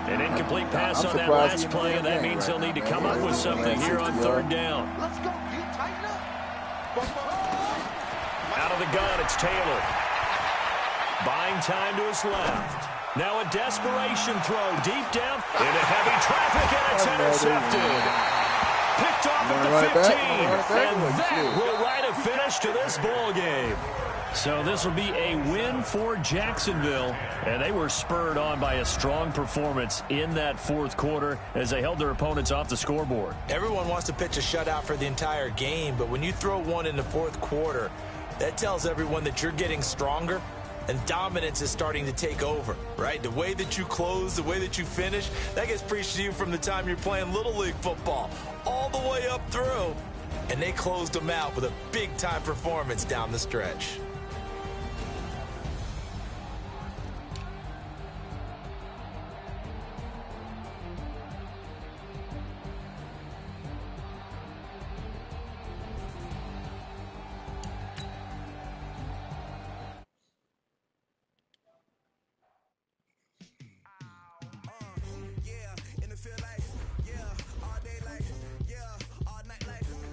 An incomplete pass on that last play, and that means he'll need to come up with something here on 3rd down. Out of the gun, it's Taylor. Buying time to his left. Now a desperation throw deep down into heavy traffic, and it's intercepted. Picked off at the 15, and that will write a finish to this ball game. So this will be a win for Jacksonville, and they were spurred on by a strong performance in that 4th quarter as they held their opponents off the scoreboard. Everyone wants to pitch a shutout for the entire game, but when you throw one in the 4th quarter, that tells everyone that you're getting stronger and dominance is starting to take over, right? The way that you close, the way that you finish, that gets preached to you from the time you're playing Little League football all the way up through, and they closed them out with a big-time performance down the stretch.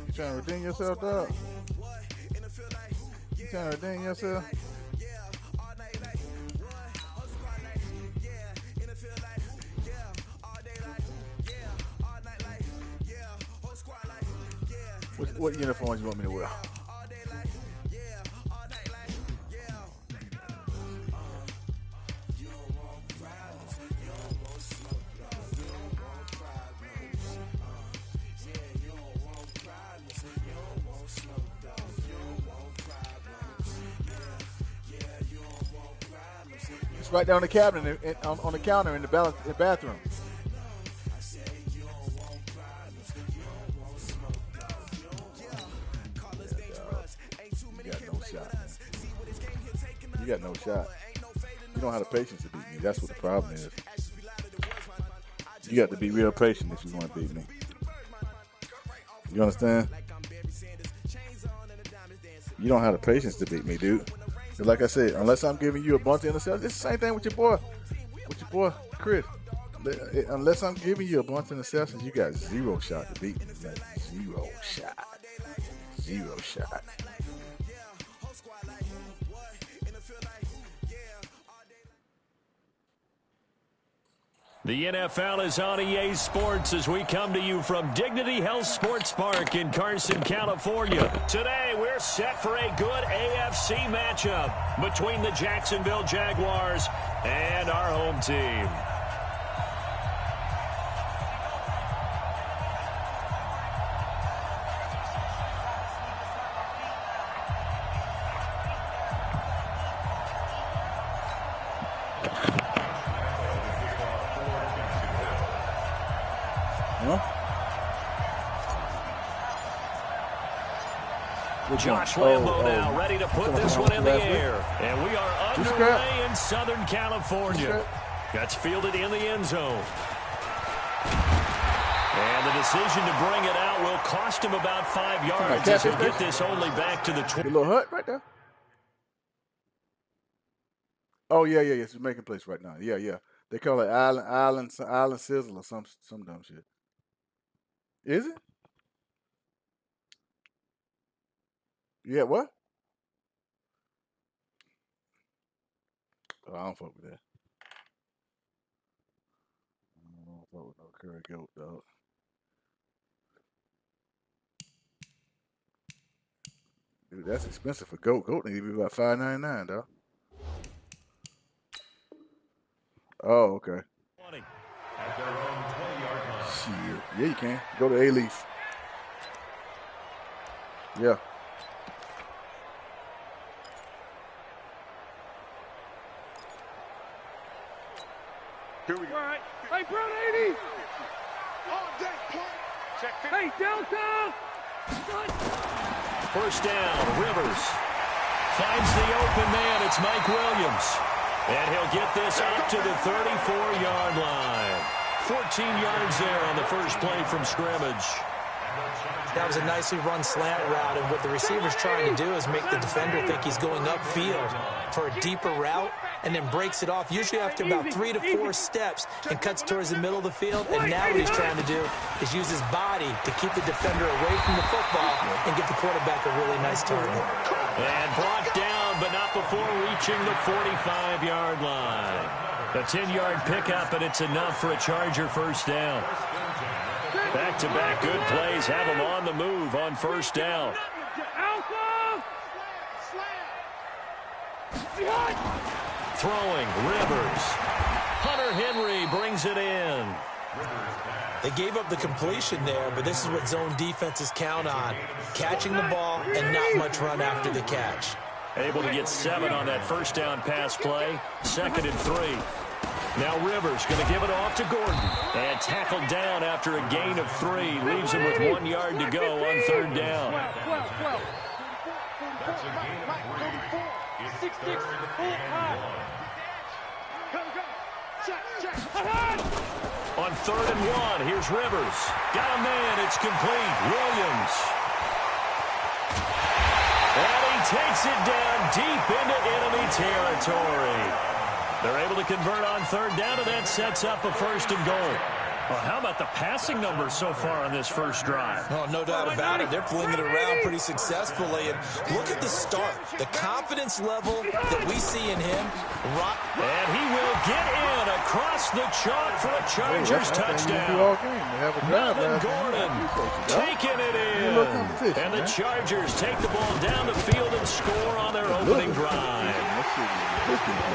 You trying to redeem yourself, dog? You trying to redeem yourself? What uniforms you want me to wear? Right down the cabinet on the counter in the bathroom. You got no shot. You got no shot. You don't have the patience to beat me. That's what the problem is. You got to be real patient if you want to beat me. You understand? You don't have the patience to beat me, dude. Like I said, unless I'm giving you a bunch of interceptions, it's the same thing with your boy Chris. Unless I'm giving you a bunch of interceptions, you got zero shot to beat me. Zero shot. Zero shot. The NFL is on EA Sports as we come to you from Dignity Health Sports Park in Carson, California. Today, we're set for a good AFC matchup between the Jacksonville Jaguars and our home team. Josh Lambo now ready to put this one in the air. And we are underway in Southern California. That's fielded in the end zone. And the decision to bring it out will cost him about 5 yards as he'll get this only back to the 20. A little hut right there. Oh, yeah. It's making place right now. Yeah. They call it Island Sizzle or some dumb shit. Is it? Yeah, what? Oh, I don't fuck with that. I don't fuck with no curry goat, dog. Dude, that's expensive for goat. Goat need to be about $5.99, dog. Oh, okay. At their own 20-yard line. Shit. Yeah, you can. Go to A-Leaf. Yeah. Here we go. All right. Hey, Brown 80. All day, play. Check 50. Hey, Delta. First down, Rivers. Finds the open man. It's Mike Williams. And he'll get this up to the 34-yard line. 14 yards there on the first play from scrimmage. That was a nicely run slant route, and what the receiver's trying to do is make the defender think he's going upfield for a deeper route, and then breaks it off, usually after about 3 to 4 steps, and cuts towards the middle of the field. And now what he's trying to do is use his body to keep the defender away from the football and give the quarterback a really nice target. And brought down, but not before reaching the 45-yard line. A 10-yard pickup, and it's enough for a Charger first down. Back-to-back good plays have him on the move on first down. Throwing, Rivers. Hunter Henry brings it in. They gave up the completion there, but this is what zone defenses count on. Catching the ball and not much run after the catch. Able to get 7 on that first down pass play. 2nd and 3. Now Rivers going to give it off to Gordon. And tackled down after a gain of 3. Leaves him with 1 yard to go on 3rd down. That's a gain of 3. It's 3rd and 1. On 3rd and 1, here's Rivers. Got a man, it's complete. Williams. And he takes it down deep into enemy territory. They're able to convert on 3rd down, and that sets up a 1st and goal. Well, how about the passing numbers so far on this first drive? Oh, no doubt about it. They're flinging it around pretty successfully. And look at the start. The confidence level that we see in him. And he will get in across the chalk for a Chargers touchdown. Melvin Gordon taking it in. And the Chargers take the ball down the field and score on their opening drive.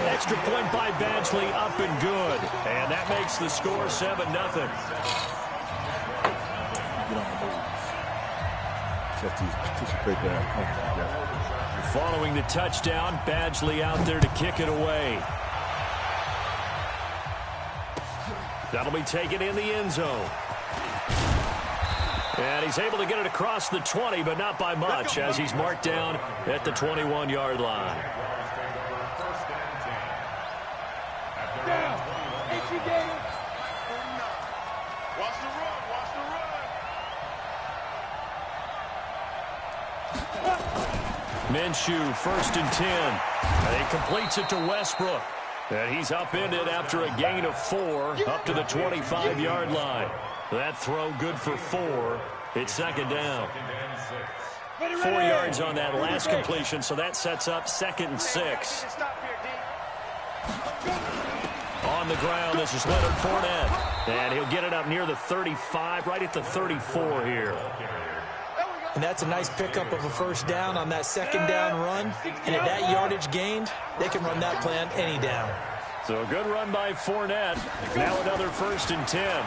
Extra point by Badgley, up and good. And that makes the score 7-0. Following the touchdown, Badgley out there to kick it away. That'll be taken in the end zone. And he's able to get it across the 20, but not by much, as he's marked down at the 21-yard line. Gator. Watch the run. Watch the run. Minshew, 1st and 10. And he completes it to Westbrook. And he's upended after a gain of 4 up to the 25-yard line. That throw good for 4. It's 2nd down. 4 yards on that last completion, so that sets up 2nd and 6. On the ground, this is Leonard Fournette. And he'll get it up near the 35, right at the 34 here. And that's a nice pickup of a 1st down on that 2nd down run. And at that yardage gained, they can run that plan any down. So a good run by Fournette. Now another 1st and 10.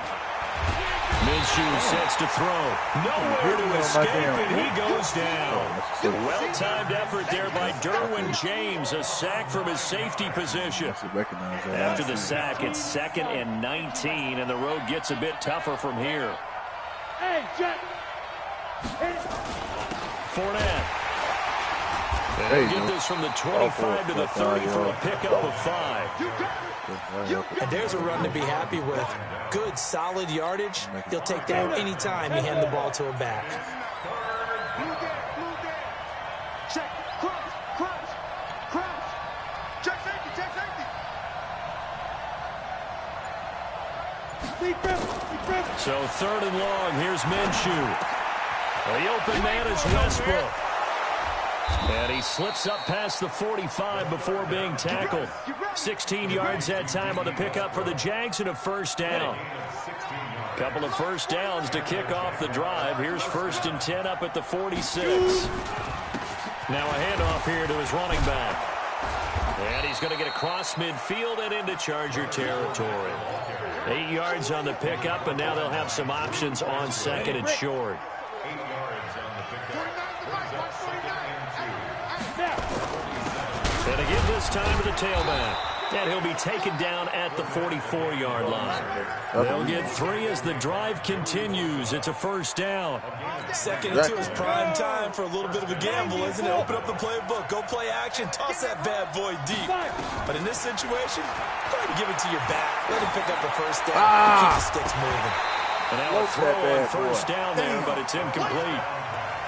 Minshew sets to throw. Nowhere to escape, and he goes down. Well-timed effort there by Derwin James. A sack from his safety position. After the sack, it's 2nd and 19, and the road gets a bit tougher from here. Hey, Jack. Fournette. And he'll get this from the 25 to the 30 for a pickup of 5. And there's a run to be happy with. Good, solid yardage. He'll take that any time you hand the ball to a back. Check, crunch. Check safety. So 3rd and long, here's Minshew. The open man is Westbrook. And he slips up past the 45 before being tackled. 16 yards that time on the pickup for the Jags and a 1st down. Couple of 1st downs to kick off the drive. Here's 1st and 10 up at the 46. Now a handoff here to his running back. And he's going to get across midfield and into Charger territory. 8 yards on the pickup, and now they'll have some options on 2nd and short. And again this time to the tailback. And he'll be taken down at the 44-yard line. They'll get 3 as the drive continues. It's a 1st down. 2nd and 2 is prime time for a little bit of a gamble, isn't it? Open up the playbook. Go play action. Toss that bad boy deep. But in this situation, go ahead and give it to your back. Let him pick up the 1st down. Keep the sticks moving. And now a throw on 1st down there, but it's incomplete.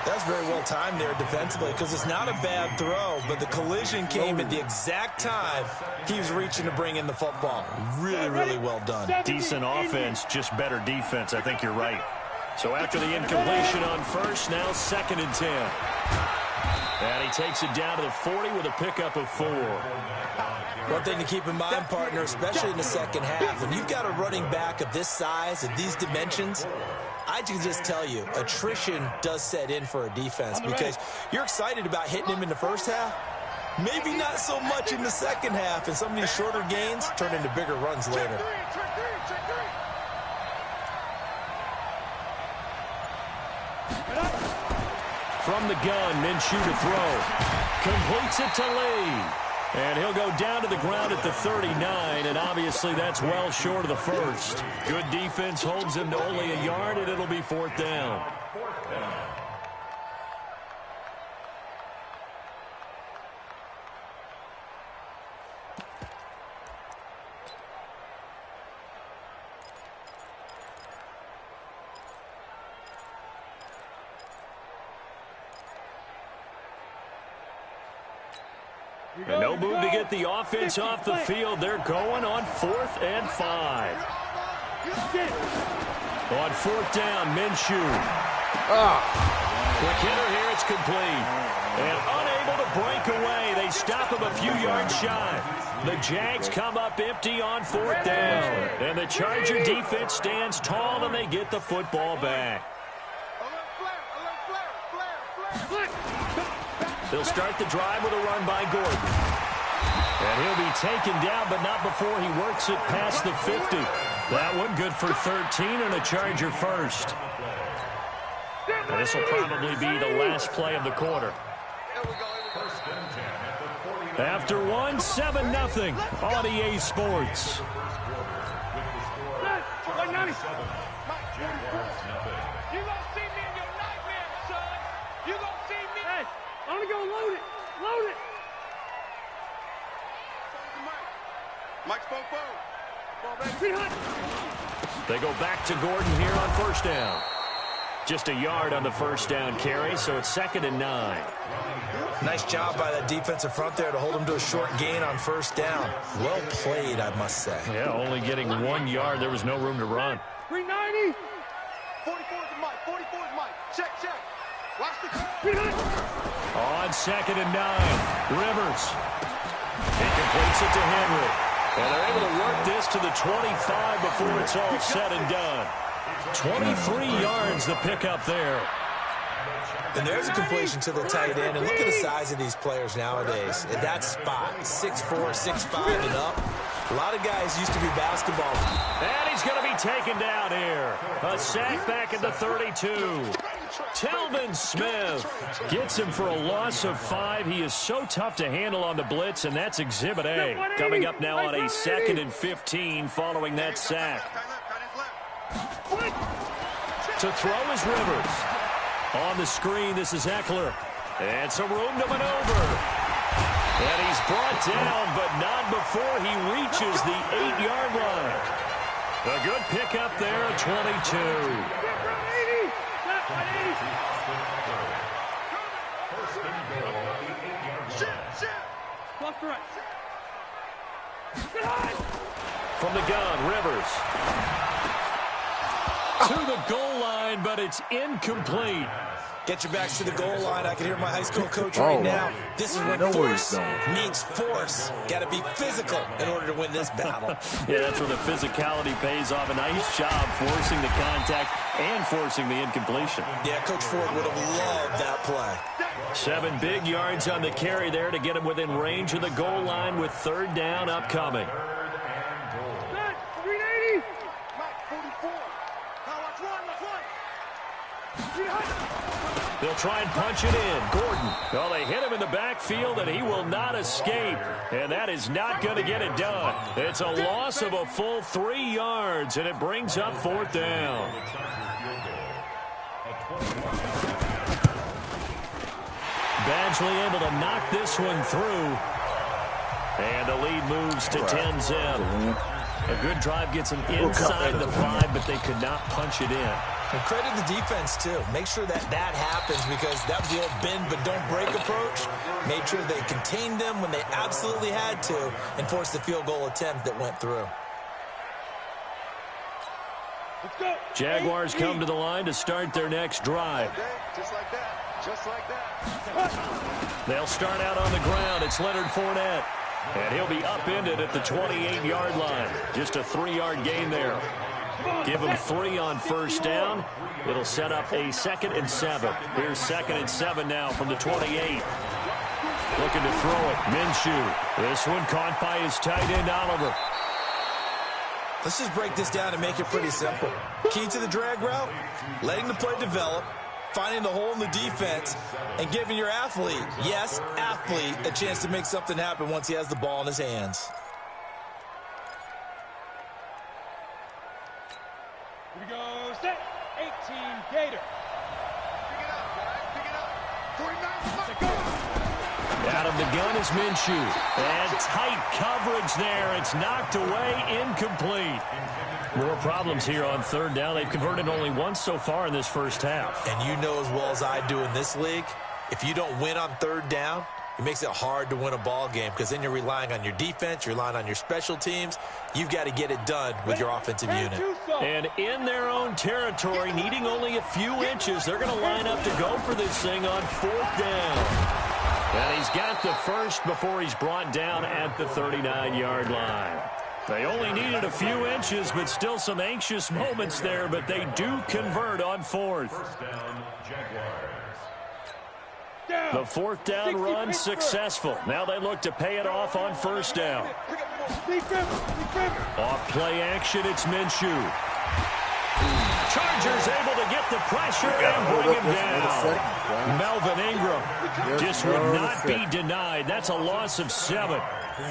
That's very well timed there defensively because it's not a bad throw, but the collision came at the exact time he was reaching to bring in the football. Really, really well done. Decent offense, just better defense. I think you're right. So after the incompletion on 1st, now 2nd and 10. And he takes it down to the 40 with a pickup of 4. One thing to keep in mind, partner, especially in the 2nd half, when you've got a running back of this size, of these dimensions, I can just tell you, attrition does set in for a defense because you're excited about hitting him in the 1st half. Maybe not so much in the 2nd half, and some of these shorter gains turn into bigger runs later. From the gun, Minshew to throw. Completes it to Lee. And he'll go down to the ground at the 39, and obviously that's well short of the 1st. Good defense holds him to only a yard, and it'll be 4th down. And no move to get the offense off the field. They're going on 4th and 5. On 4th down, Minshew. Quick hitter here, it's complete. And unable to break away. They stop him a few yards shy. The Jags come up empty on 4th down. And the Charger defense stands tall, and they get the football back. They'll start the drive with a run by Gordon. And he'll be taken down, but not before he works it past the 50. That one good for 13 and a Charger 1st. And this will probably be the last play of the quarter. After one, 7-0 on EA Sports. I'm gonna go load it. Load it. Mike spoke. They go back to Gordon here on first down. Just a yard on the first down carry, so it's 2nd and 9. Nice job by that defensive front there to hold him to a short gain on first down. Well played, I must say. Yeah, only getting 1 yard. There was no room to run. 390. 44 is Mike. 44 is Mike. Check. Watch the. On 2nd and 9, Rivers. He completes it to Henry. And they're able to work this to the 25 before it's all said and done. 23 yards the pickup there. And there's a completion to the tight end. And look at the size of these players nowadays. At that spot, 6'4", 6'5", and up. A lot of guys used to be basketball. And he's going to be taken down here. A sack back at the 32. Telvin Smith gets him for a loss of 5. He is so tough to handle on the blitz, and that's Exhibit A. Coming up now on a 2nd and 15 following that sack. To throw is Rivers. On the screen, this is Eckler. And some room to maneuver. And he's brought down, but not before he reaches the 8-yard line. A good pickup there at 22. From the gun, Rivers. To the goal line, but it's incomplete. Get your backs to the goal line. I can hear my high school coach right now. This is when force meets force. Got to be physical in order to win this battle. Yeah, that's where the physicality pays off. A nice job forcing the contact and forcing the incompletion. Yeah, Coach Ford would have loved that play. 7 big yards on the carry there to get him within range of the goal line with 3rd down upcoming. 380. Mike, 44. Watch one. They'll try and punch it in. Gordon. Well, they hit him in the backfield, and he will not escape. And that is not going to get it done. It's a loss of a full 3 yards, and it brings up 4th down. Badgley able to knock this one through. And the lead moves to 10-zip. A good drive gets them inside the 5, but they could not punch it in. And credit the defense, too. Make sure that happens, because that was the old bend but don't break approach. Made sure they contained them when they absolutely had to and forced the field goal attempt that went through. Let's go. Jaguars come to the line to start their next drive. Just like that. Just like that. They'll start out on the ground. It's Leonard Fournette. And he'll be upended at the 28-yard line. Just a 3-yard gain there. Give him 3 on first down. It'll set up a 2nd and 7. Here's 2nd and 7 now from the 28. Looking to throw it. Minshew. This one caught by his tight end, Oliver. Let's just break this down and make it pretty simple. Key to the drag route, letting the play develop, finding the hole in the defense, and giving your athlete, yes, athlete, a chance to make something happen once he has the ball in his hands. Here we go. Set. 18 Gator. Pick it up, guys. Pick it up. 49. Let's go. Out of the gun is Minshew. And tight coverage there. It's knocked away, incomplete. More problems here on 3rd down. They've converted only once so far in this first half. And you know as well as I do in this league, if you don't win on 3rd down, it makes it hard to win a ball game, because then you're relying on your defense, you're relying on your special teams. You've got to get it done with your offensive unit. And in their own territory, needing only a few inches, they're going to line up to go for this thing on 4th down. And he's got the first before he's brought down at the 39-yard line. They only needed a few inches, but still some anxious moments there, but they do convert on 4th. The 4th down run successful. Now they look to pay it off on first down. Off play action, it's Minshew. Chargers able to get the pressure and bring him down. Melvin Ingram just would not be denied. That's a loss of 7.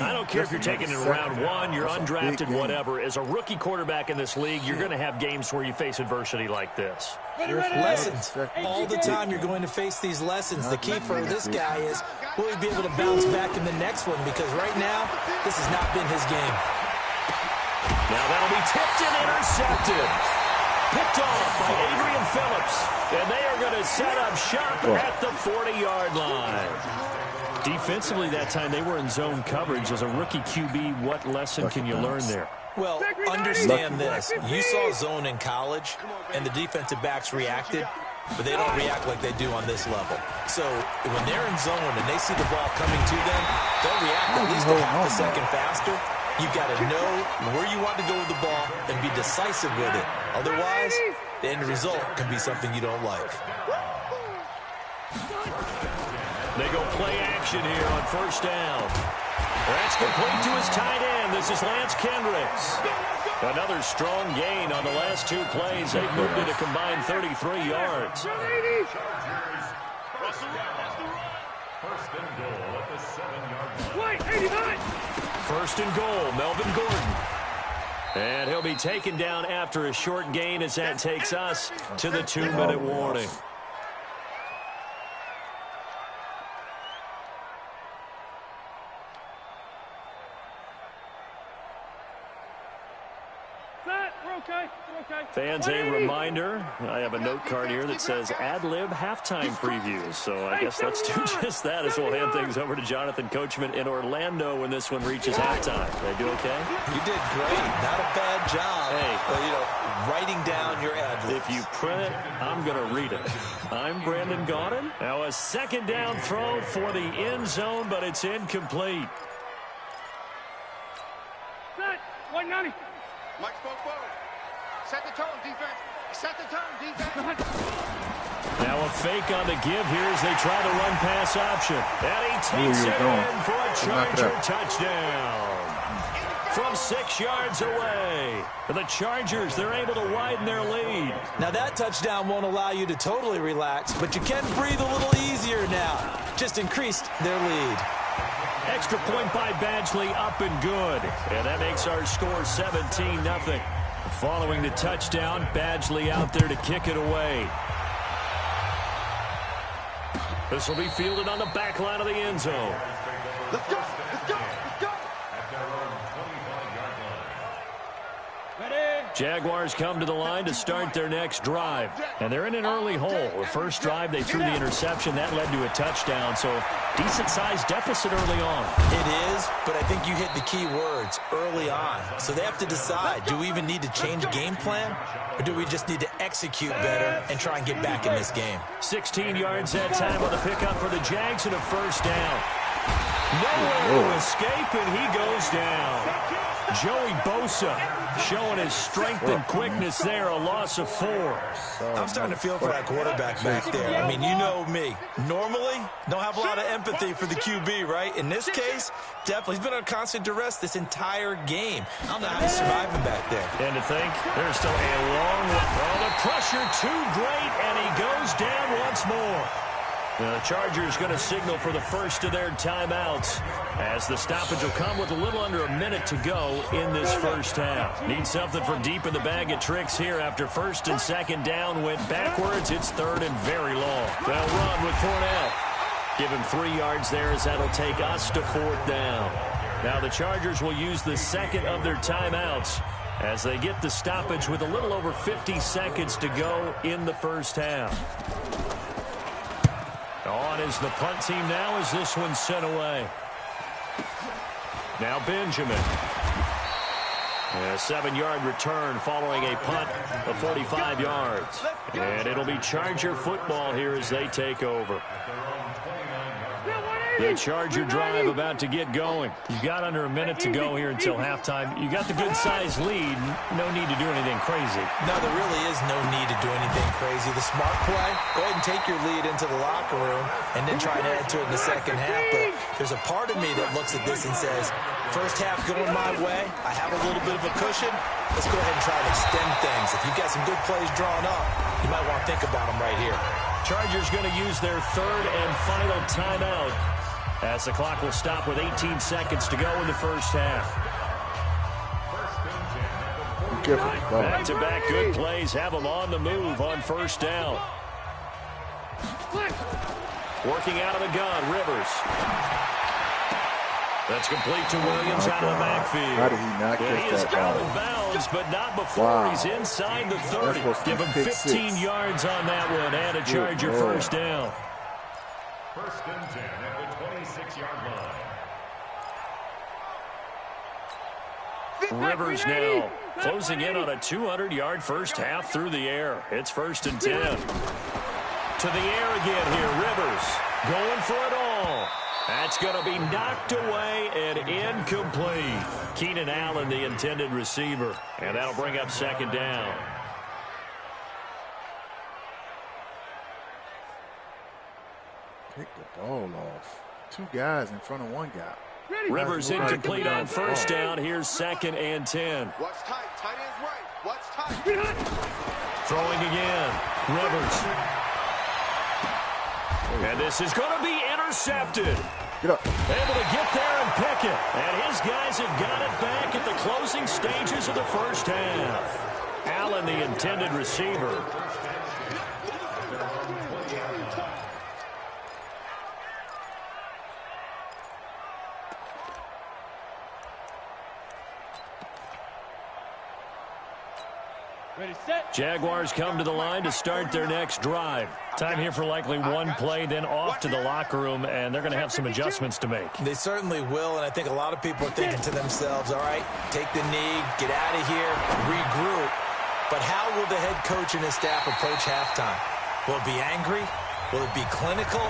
I don't care if you're taking it in round 1, you're undrafted, whatever. As a rookie quarterback in this league, you're going to have games where you face adversity like this. Lessons. All the time you're going to face these lessons. The key for this guy is, will he be able to bounce back in the next one? Because right now, this has not been his game. Now that'll be tipped and intercepted. Picked off by Adrian Phillips. And they are going to set up shop at the 40-yard line. Defensively that time, they were in zone coverage. As a rookie QB, what lesson can you learn there? Well, understand this. You saw zone in college, and the defensive backs reacted, but they don't react like they do on this level. So when they're in zone and they see the ball coming to them, they'll react at least a half a second faster. You've got to know where you want to go with the ball and be decisive with it. Otherwise, the end result can be something you don't like. They go play action here on first down. That's complete to his tight end. This is Lance Kendricks. Another strong gain on the last two plays. They've moved it a combined 33 yards. First and goal at the 7-yard line. Wait, 89! First and goal, Melvin Gordon. And he'll be taken down after a short gain as that takes us to the 2-minute warning. Fans, a reminder, I have a note card here that says ad-lib halftime previews. So I guess let's do just that as we'll hand things over to Jonathan Coachman in Orlando when this one reaches halftime. Did I do okay? You did great. Not a bad job. Hey, writing down your ad-libs. If you print it, I'm going to read it. I'm Brandon Gaudin. Now a second down throw for the end zone, but it's incomplete. Set, 190. Mike spoke forward. Set the tone, defense. Set the tone, defense. Now a fake on the give here as they try to run pass option. And he takes it in for a Charger touchdown. From 6 yards away. The Chargers, they're able to widen their lead. Now that touchdown won't allow you to totally relax, but you can breathe a little easier now. Just increased their lead. Extra point by Badgley, up and good. And that makes our score 17-0. Following the touchdown, Badgley out there to kick it away. This will be fielded on the back line of the end zone. Let's go, let's go, let's go. Jaguars come to the line to start their next drive. And they're in an early hole. The first drive, they threw the interception. That led to a touchdown. So decent-sized deficit early on. It is, but I think you hit the key words, early on. So they have to decide, do we even need to change game plan? Or do we just need to execute better and try and get back in this game? 16 yards that time on the pickup for the Jags and a first down. Nowhere to escape, and he goes down. Joey Bosa showing his strength and quickness there, a loss of 4. I'm starting to feel for that quarterback back there. I mean, you know me. Normally, don't have a lot of empathy for the QB, right? In this case, definitely. He's been on constant duress this entire game. I don't know how he's surviving back there. And to think, there's still a long way. Oh, the pressure too great, and he goes down once more. The Chargers going to signal for the first of their timeouts as the stoppage will come with a little under a minute to go in this first half. Need something from deep in the bag of tricks here after first and second down went backwards. It's third and very long. They'll run with Fournette. Give him 3 yards there as that'll take us to 4th down. Now the Chargers will use the second of their timeouts as they get the stoppage with a little over 50 seconds to go in the first half. On is the punt team now as this one's sent away. Now Benjamin. A 7-yard return following a punt of 45 yards. And it'll be Charger football here as they take over. The Charger drive about to get going. You've got under a minute to go here until halftime. You got the good-sized lead. No need to do anything crazy. No, there really is no need to do anything crazy. The smart play, go ahead and take your lead into the locker room and then try and add to it in the second half. But there's a part of me that looks at this and says, first half going my way, I have a little bit of a cushion. Let's go ahead and try to extend things. If you've got some good plays drawn up, you might want to think about them right here. Chargers going to use their third and final timeout as the clock will stop with 18 seconds to go in the first half. Back-to-back good plays have them on the move on first down. Working out of the gun, Rivers. That's complete to Williams out of the backfield. How did he not He is catch that out ball? of bounds, but not before he's inside the 30. Give him 15 yards on that one and a Charger first down. First and 10 at the 26-yard line. Rivers now closing in on a 200-yard first half through the air. It's first and 10. To the air again here. Rivers going for it all. That's going to be knocked away and incomplete. Keenan Allen, the intended receiver. And that'll bring up second down. Pick the ball off. Two guys in front of one guy. Rivers incomplete on first down. Here's second and 10. What's tight? Tight end's right. What's tight? Throwing again. Rivers. And this is going to be intercepted. Get up. Able to get there and pick it. And his guys have got it back at the closing stages of the first half. Allen, the intended receiver. Ready, set. Jaguars come to the line to start their next drive. Time here for likely one play, then off to the locker room, and they're going to have some adjustments to make. They certainly will, and I think a lot of people are thinking to themselves, all right, take the knee, get out of here, regroup. But how will the head coach and his staff approach halftime? Will it be angry? Will it be clinical?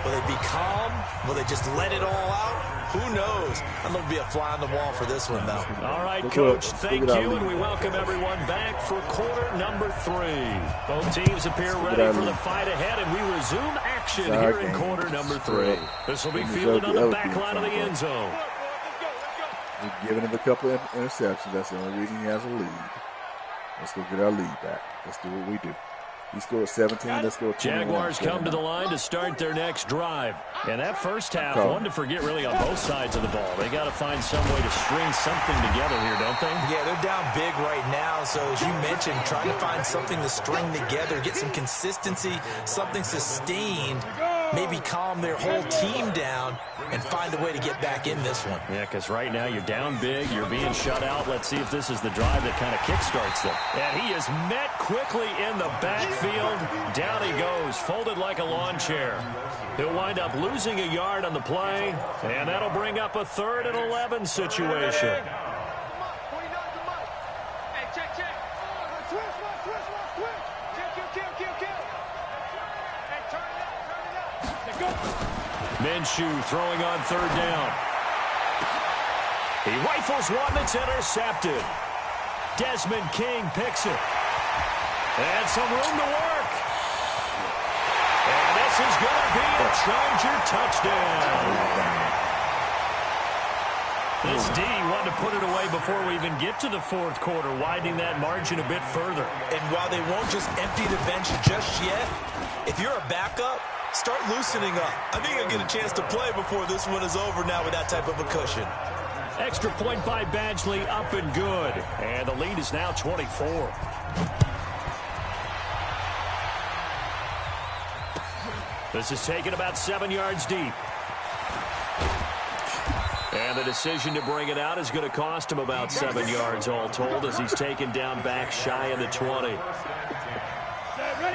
Will it be calm? Will they just let it all out? Who knows? I'd love to be a fly on the wall for this one, though. All right, Coach, thank you, and we welcome everyone back for quarter number 3. Both teams appear ready for the fight ahead, and we resume action here in quarter number 3. This will be fielded on the back line of the end zone. We've given him a couple of interceptions. That's the only reason he has a lead. Let's go get our lead back. Let's do what we do. He scored 17. Let's go 21. Jaguars come to the line to start their next drive. And that first half, one to forget really on both sides of the ball. They got to find some way to string something together here, don't they? Yeah, they're down big right now. So as you mentioned, trying to find something to string together, get some consistency, something sustained, maybe calm their whole team down and find a way to get back in this one. Yeah, because right now you're down big, you're being shut out. Let's see if this is the drive that kind of kickstarts them. And he is met quickly in the backfield. Down he goes, folded like a lawn chair. He'll wind up losing a yard on the play, and that'll bring up a 3rd and 11 situation. Minshew throwing on 3rd down. He rifles one that's intercepted. Desmond King picks it. And some room to work. And this is going to be a Charger touchdown. This D wanted to put it away before we even get to the 4th quarter, widening that margin a bit further. And while they won't just empty the bench just yet, if you're a backup, start loosening up. I think you'll get a chance to play before this one is over now with that type of a cushion. Extra point by Badgley, up and good. And the lead is now 24. This is taken about 7 yards deep. And the decision to bring it out is going to cost him about 7 yards all told as he's taken down back shy of the 20.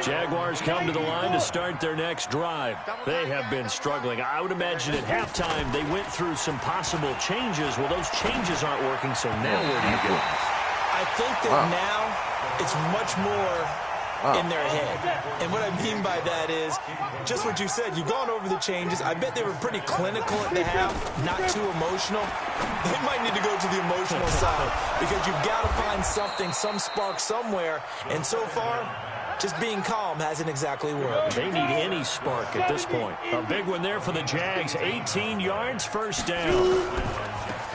Jaguars come to the line to start their next drive. They have been struggling. I would imagine at halftime they went through some possible changes. Well, those changes aren't working, so now where do you go? I think that now it's much more in their head. And what I mean by that is just what you said. You've gone over the changes. I bet they were pretty clinical at the half, not too emotional. They might need to go to the emotional side because you've got to find something, some spark somewhere. And so far, just being calm hasn't exactly worked. They need any spark at this point. A big one there for the Jags. 18 yards, first down.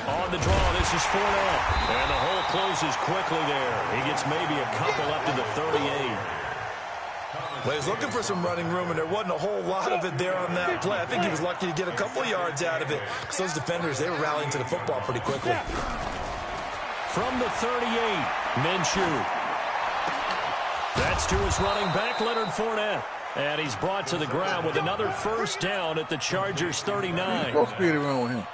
On the draw, this is Fournette. And the hole closes quickly there. He gets maybe a couple up to the 38. Well, he was looking for some running room, and there wasn't a whole lot of it there on that play. I think he was lucky to get a couple yards out of it because those defenders, they were rallying to the football pretty quickly. From the 38, Minshew. That's to his running back, Leonard Fournette. And he's brought to the ground with another first down at the Chargers' 39. What speed are on him?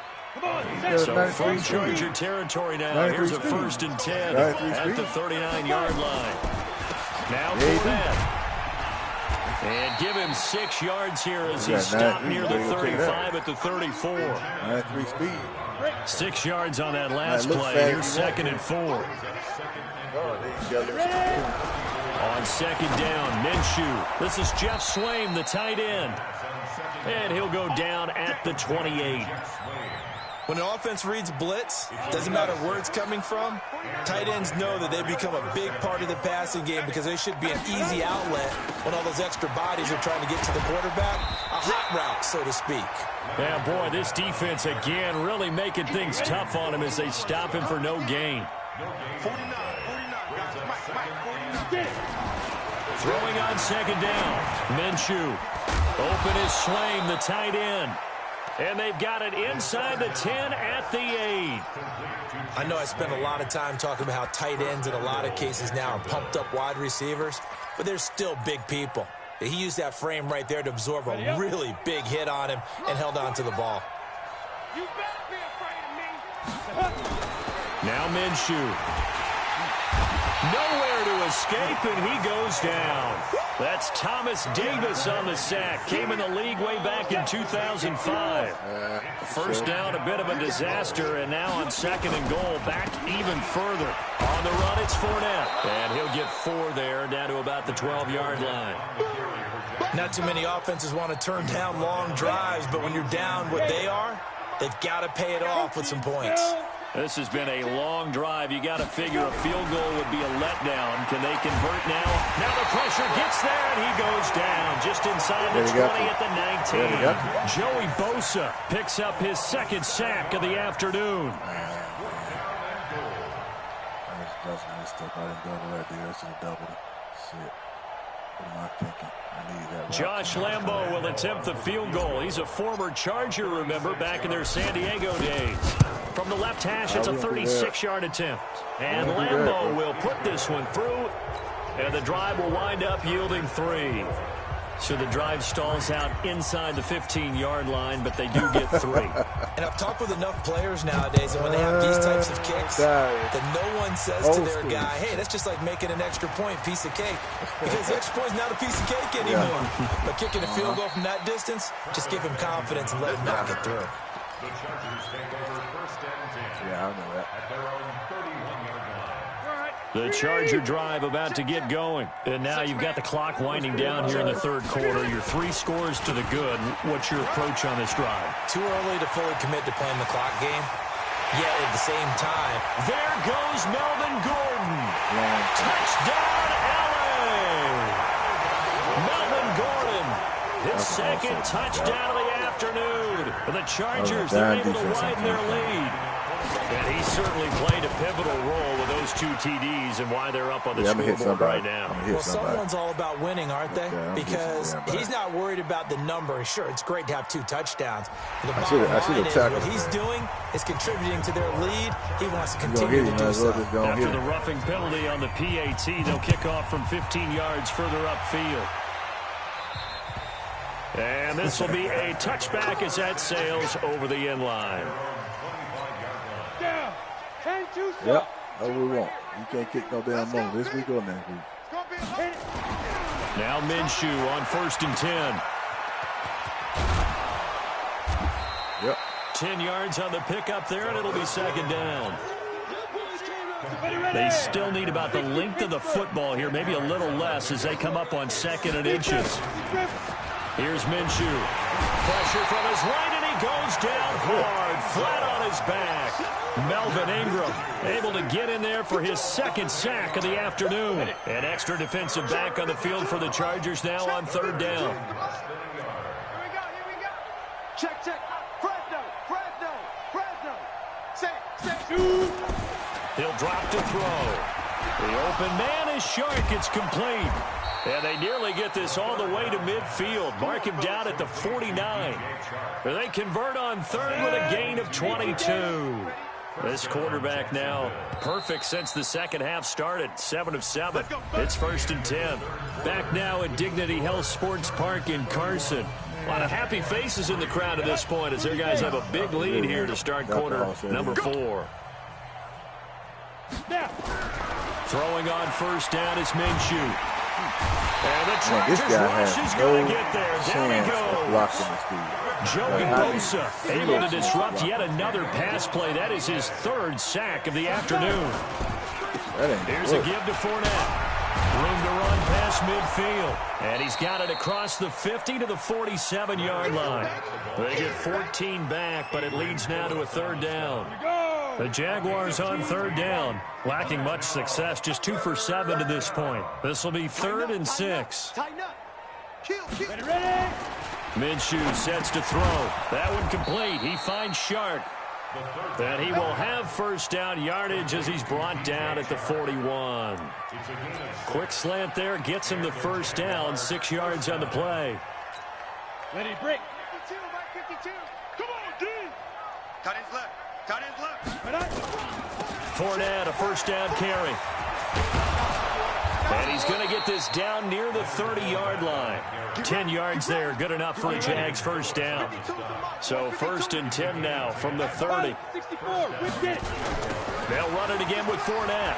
So from Charger territory now. Here's a 1st and 10 at the 39-yard line. Now Fournette. And give him 6 yards here as he stopped near the 35 at the 34. 9-3 speed. 6 yards on that last play. Here's 2nd and 4. On 2nd down, Minshew. This is Jeff Swaim, the tight end. And he'll go down at the 28. When an offense reads blitz, doesn't matter where it's coming from, tight ends know that they become a big part of the passing game because they should be an easy outlet when all those extra bodies are trying to get to the quarterback. A hot route, so to speak. Yeah, boy, this defense again really making things tough on him as they stop him for no gain. 49, Mike. Throwing on 2nd down. Minshew. Open is Swaim, the tight end. And they've got it inside the 10 at the 8. I know I spent a lot of time talking about how tight ends in a lot of cases now are pumped up wide receivers, but they're still big people. He used that frame right there to absorb a really big hit on him and held on to the ball. You better be afraid of me. Now Minshew. Nowhere to escape, and he goes down. That's Thomas Davis on the sack. Came in the league way back in 2005. First down, a bit of a disaster, and now on 2nd and goal, back even further. On the run, it's Fournette. And he'll get 4 there, down to about the 12-yard line. Not too many offenses want to turn down long drives, but when you're down what they are, they've got to pay it off with some points. This has been a long drive. You got to figure a field goal would be a letdown. Can they convert now? Now the pressure gets there, and he goes down just inside the 20 at the 19. Joey Bosa picks up his 2nd sack of the afternoon. That's messed up. I didn't double that there. I should have doubled it. Shit. What am I thinking? I need that. Josh Lambo will attempt the field goal. He's a former Charger, remember, back in their San Diego days. From the left hash, it's a 36-yard attempt. And Lambo will put this one through, and the drive will wind up yielding 3. So the drive stalls out inside the 15-yard line, but they do get 3. And I've talked with enough players nowadays, and when they have these types of kicks, that no one says to their guy, hey, that's just like making an extra point, piece of cake. Because the extra point is not a piece of cake anymore. But kicking a field goal from that distance, just give him confidence and let him knock it through. The Chargers take over 1st and 10. Yeah, I know that. At their own 31-yard line. The Charger drive about to get going. And now you've got the clock winding down here in the 3rd quarter. You're 3 scores to the good. What's your approach on this drive? Too early to fully commit to playing the clock game. Yet at the same time, there goes Melvin Gordon. Touchdown, LA! Melvin Gordon, his 2nd touchdown of the afternoon. The Chargers, they're able to widen their lead. And he certainly played a pivotal role with those 2 TDs and why they're up on the scoreboard right now. Well, someone's all about winning, aren't they? Because he's not worried about the number. Sure, it's great to have 2 touchdowns. The bottom line is what he's doing is contributing to their lead. He wants to continue to do so. After the roughing penalty on the PAT, they'll kick off from 15 yards further upfield. And this will be a touchback as that sails over the end line. Down. 10-2 stop. Yep, that's what we want. You can't kick no damn more. This week or next week. Now Minshew on 1st and 10. Yep. 10 yards on the pickup there, and it'll be 2nd down. They still need about the length of the football here, maybe a little less as they come up on 2nd and inches. Here's Minshew. Pressure from his right, and he goes down hard, flat on his back. Melvin Ingram able to get in there for his 2nd sack of the afternoon. An extra defensive back on the field for the Chargers now on 3rd down. Here we go. Check. Fresno. Say. He'll drop to throw. The open man is Shark. It's complete. And they nearly get this all the way to midfield. Mark him down at the 49. They convert on 3rd with a gain of 22. This quarterback now perfect since the 2nd half started. 7 of 7. It's 1st and 10. Back now at Dignity Health Sports Park in Carson. A lot of happy faces in the crowd at this point as their guys have a big lead here to start quarter number 4. Throwing on first down is Minshew. And the Chargers rush is going to get there. Down he goes. Joey Bosa able to disrupt yet another pass play. That is his 3rd sack of the afternoon. Here's a give to Fournette. Room to run past midfield. And he's got it across the 50 to the 47-yard line. They get 14 back, but it leads now to a 3rd down. The Jaguars on 3rd down, lacking much success, just 2 for 7 to this point. This will be 3rd and 6. Minshew sets to throw. That one complete. He finds Shark. And he will have first down yardage as he's brought down at the 41. Quick slant there gets him the first down, 6 yards on the play. Ready, break. 52 by 52. Come on, D. Cut his left. Cut his left. Fournette, a first down carry. And he's going to get this down near the 30-yard line. 10 yards there, good enough for a Jags first down. So 1st and 10 now from the 30. They'll run it again with Fournette.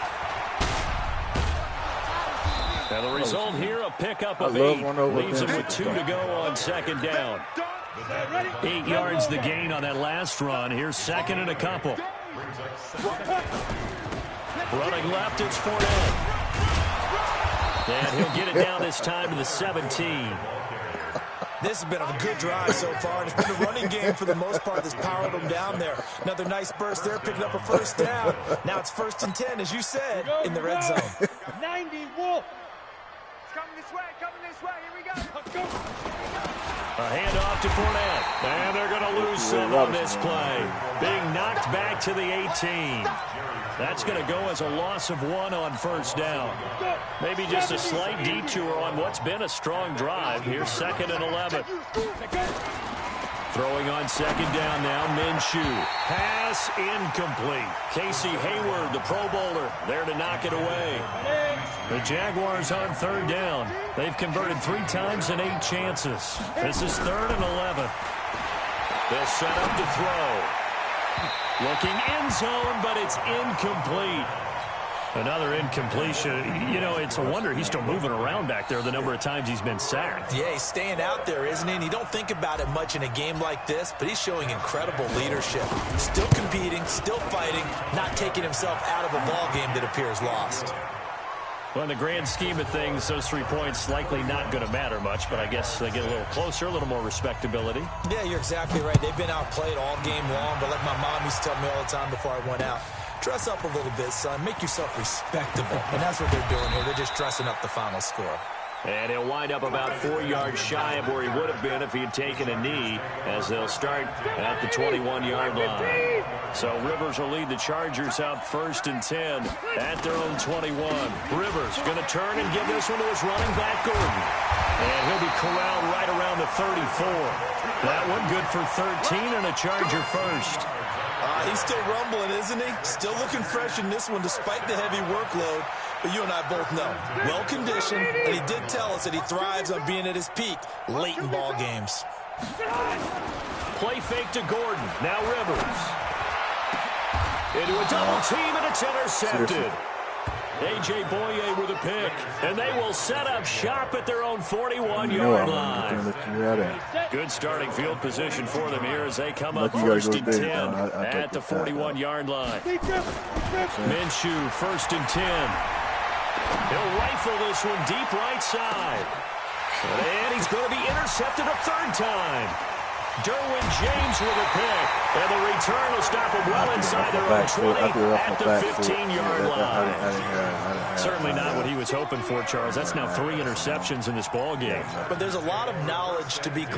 And the result here, a pickup of 8. Leaves him with 2 to go on 2nd down. 8 yards the gain on that last run. Here's 2nd and a couple. Running left, it's Fournette. And he'll get it down this time to the 17. This has been a good drive so far. It's been a running game for the most part that's powered them down there. Another nice burst there, picking up a first down. Now it's 1st and 10, as you said, in the red zone. 90 Wolf. It's coming this way. Here we go. Let's go. A handoff to Fournette. And they're going to lose some on this play. Being knocked back to the 18. That's going to go as a loss of 1 on first down. Maybe just a slight detour on what's been a strong drive. Here's 2nd and 11. Throwing on 2nd down now, Minshew. Pass incomplete. Casey Hayward, the Pro Bowler, there to knock it away. The Jaguars on 3rd down. They've converted 3 times in 8 chances. This is 3rd and 11. They'll set up to throw. Looking end zone, but it's incomplete. Another incompletion. You know, it's a wonder he's still moving around back there the number of times he's been sacked. Yeah, he's staying out there, isn't he? And you don't think about it much in a game like this, but he's showing incredible leadership. Still competing, still fighting, not taking himself out of a ball game that appears lost. Well, in the grand scheme of things, those 3 points likely not going to matter much, but I guess they get a little closer, a little more respectability. Yeah, you're exactly right. They've been outplayed all game long, but like my mom used to tell me all the time before I went out, dress up a little bit, son. Make yourself respectable. And that's what they're doing here. They're just dressing up the final score. And he'll wind up about 4 yards shy of where he would have been if he had taken a knee, as they'll start at the 21-yard line. So Rivers will lead the Chargers out 1st and 10 at their own 21. Rivers going to turn and give this one to his running back, Gordon. And he'll be corralled right around the 34. That one good for 13 and a Charger first. He's still rumbling, isn't he? Still looking fresh in this one despite the heavy workload. But you and I both know, well-conditioned, and he did tell us that he thrives on being at his peak late in ball games. Play fake to Gordon. Now Rivers. Into a double team, and it's intercepted. A.J. Boye with a pick, and they will set up shop at their own 41-yard line. Good starting field position for them here as they come up 1st and 10 at the 41-yard line. Minshew, 1st and 10. He'll rifle this one deep right side. And he's going to be intercepted a 3rd time. Derwin James with a pick. And the return will stop him well inside their own 20 at the 15-yard line. Certainly not what he was hoping for, Charles. That's now 3 interceptions in this ball game. But there's a lot of knowledge to be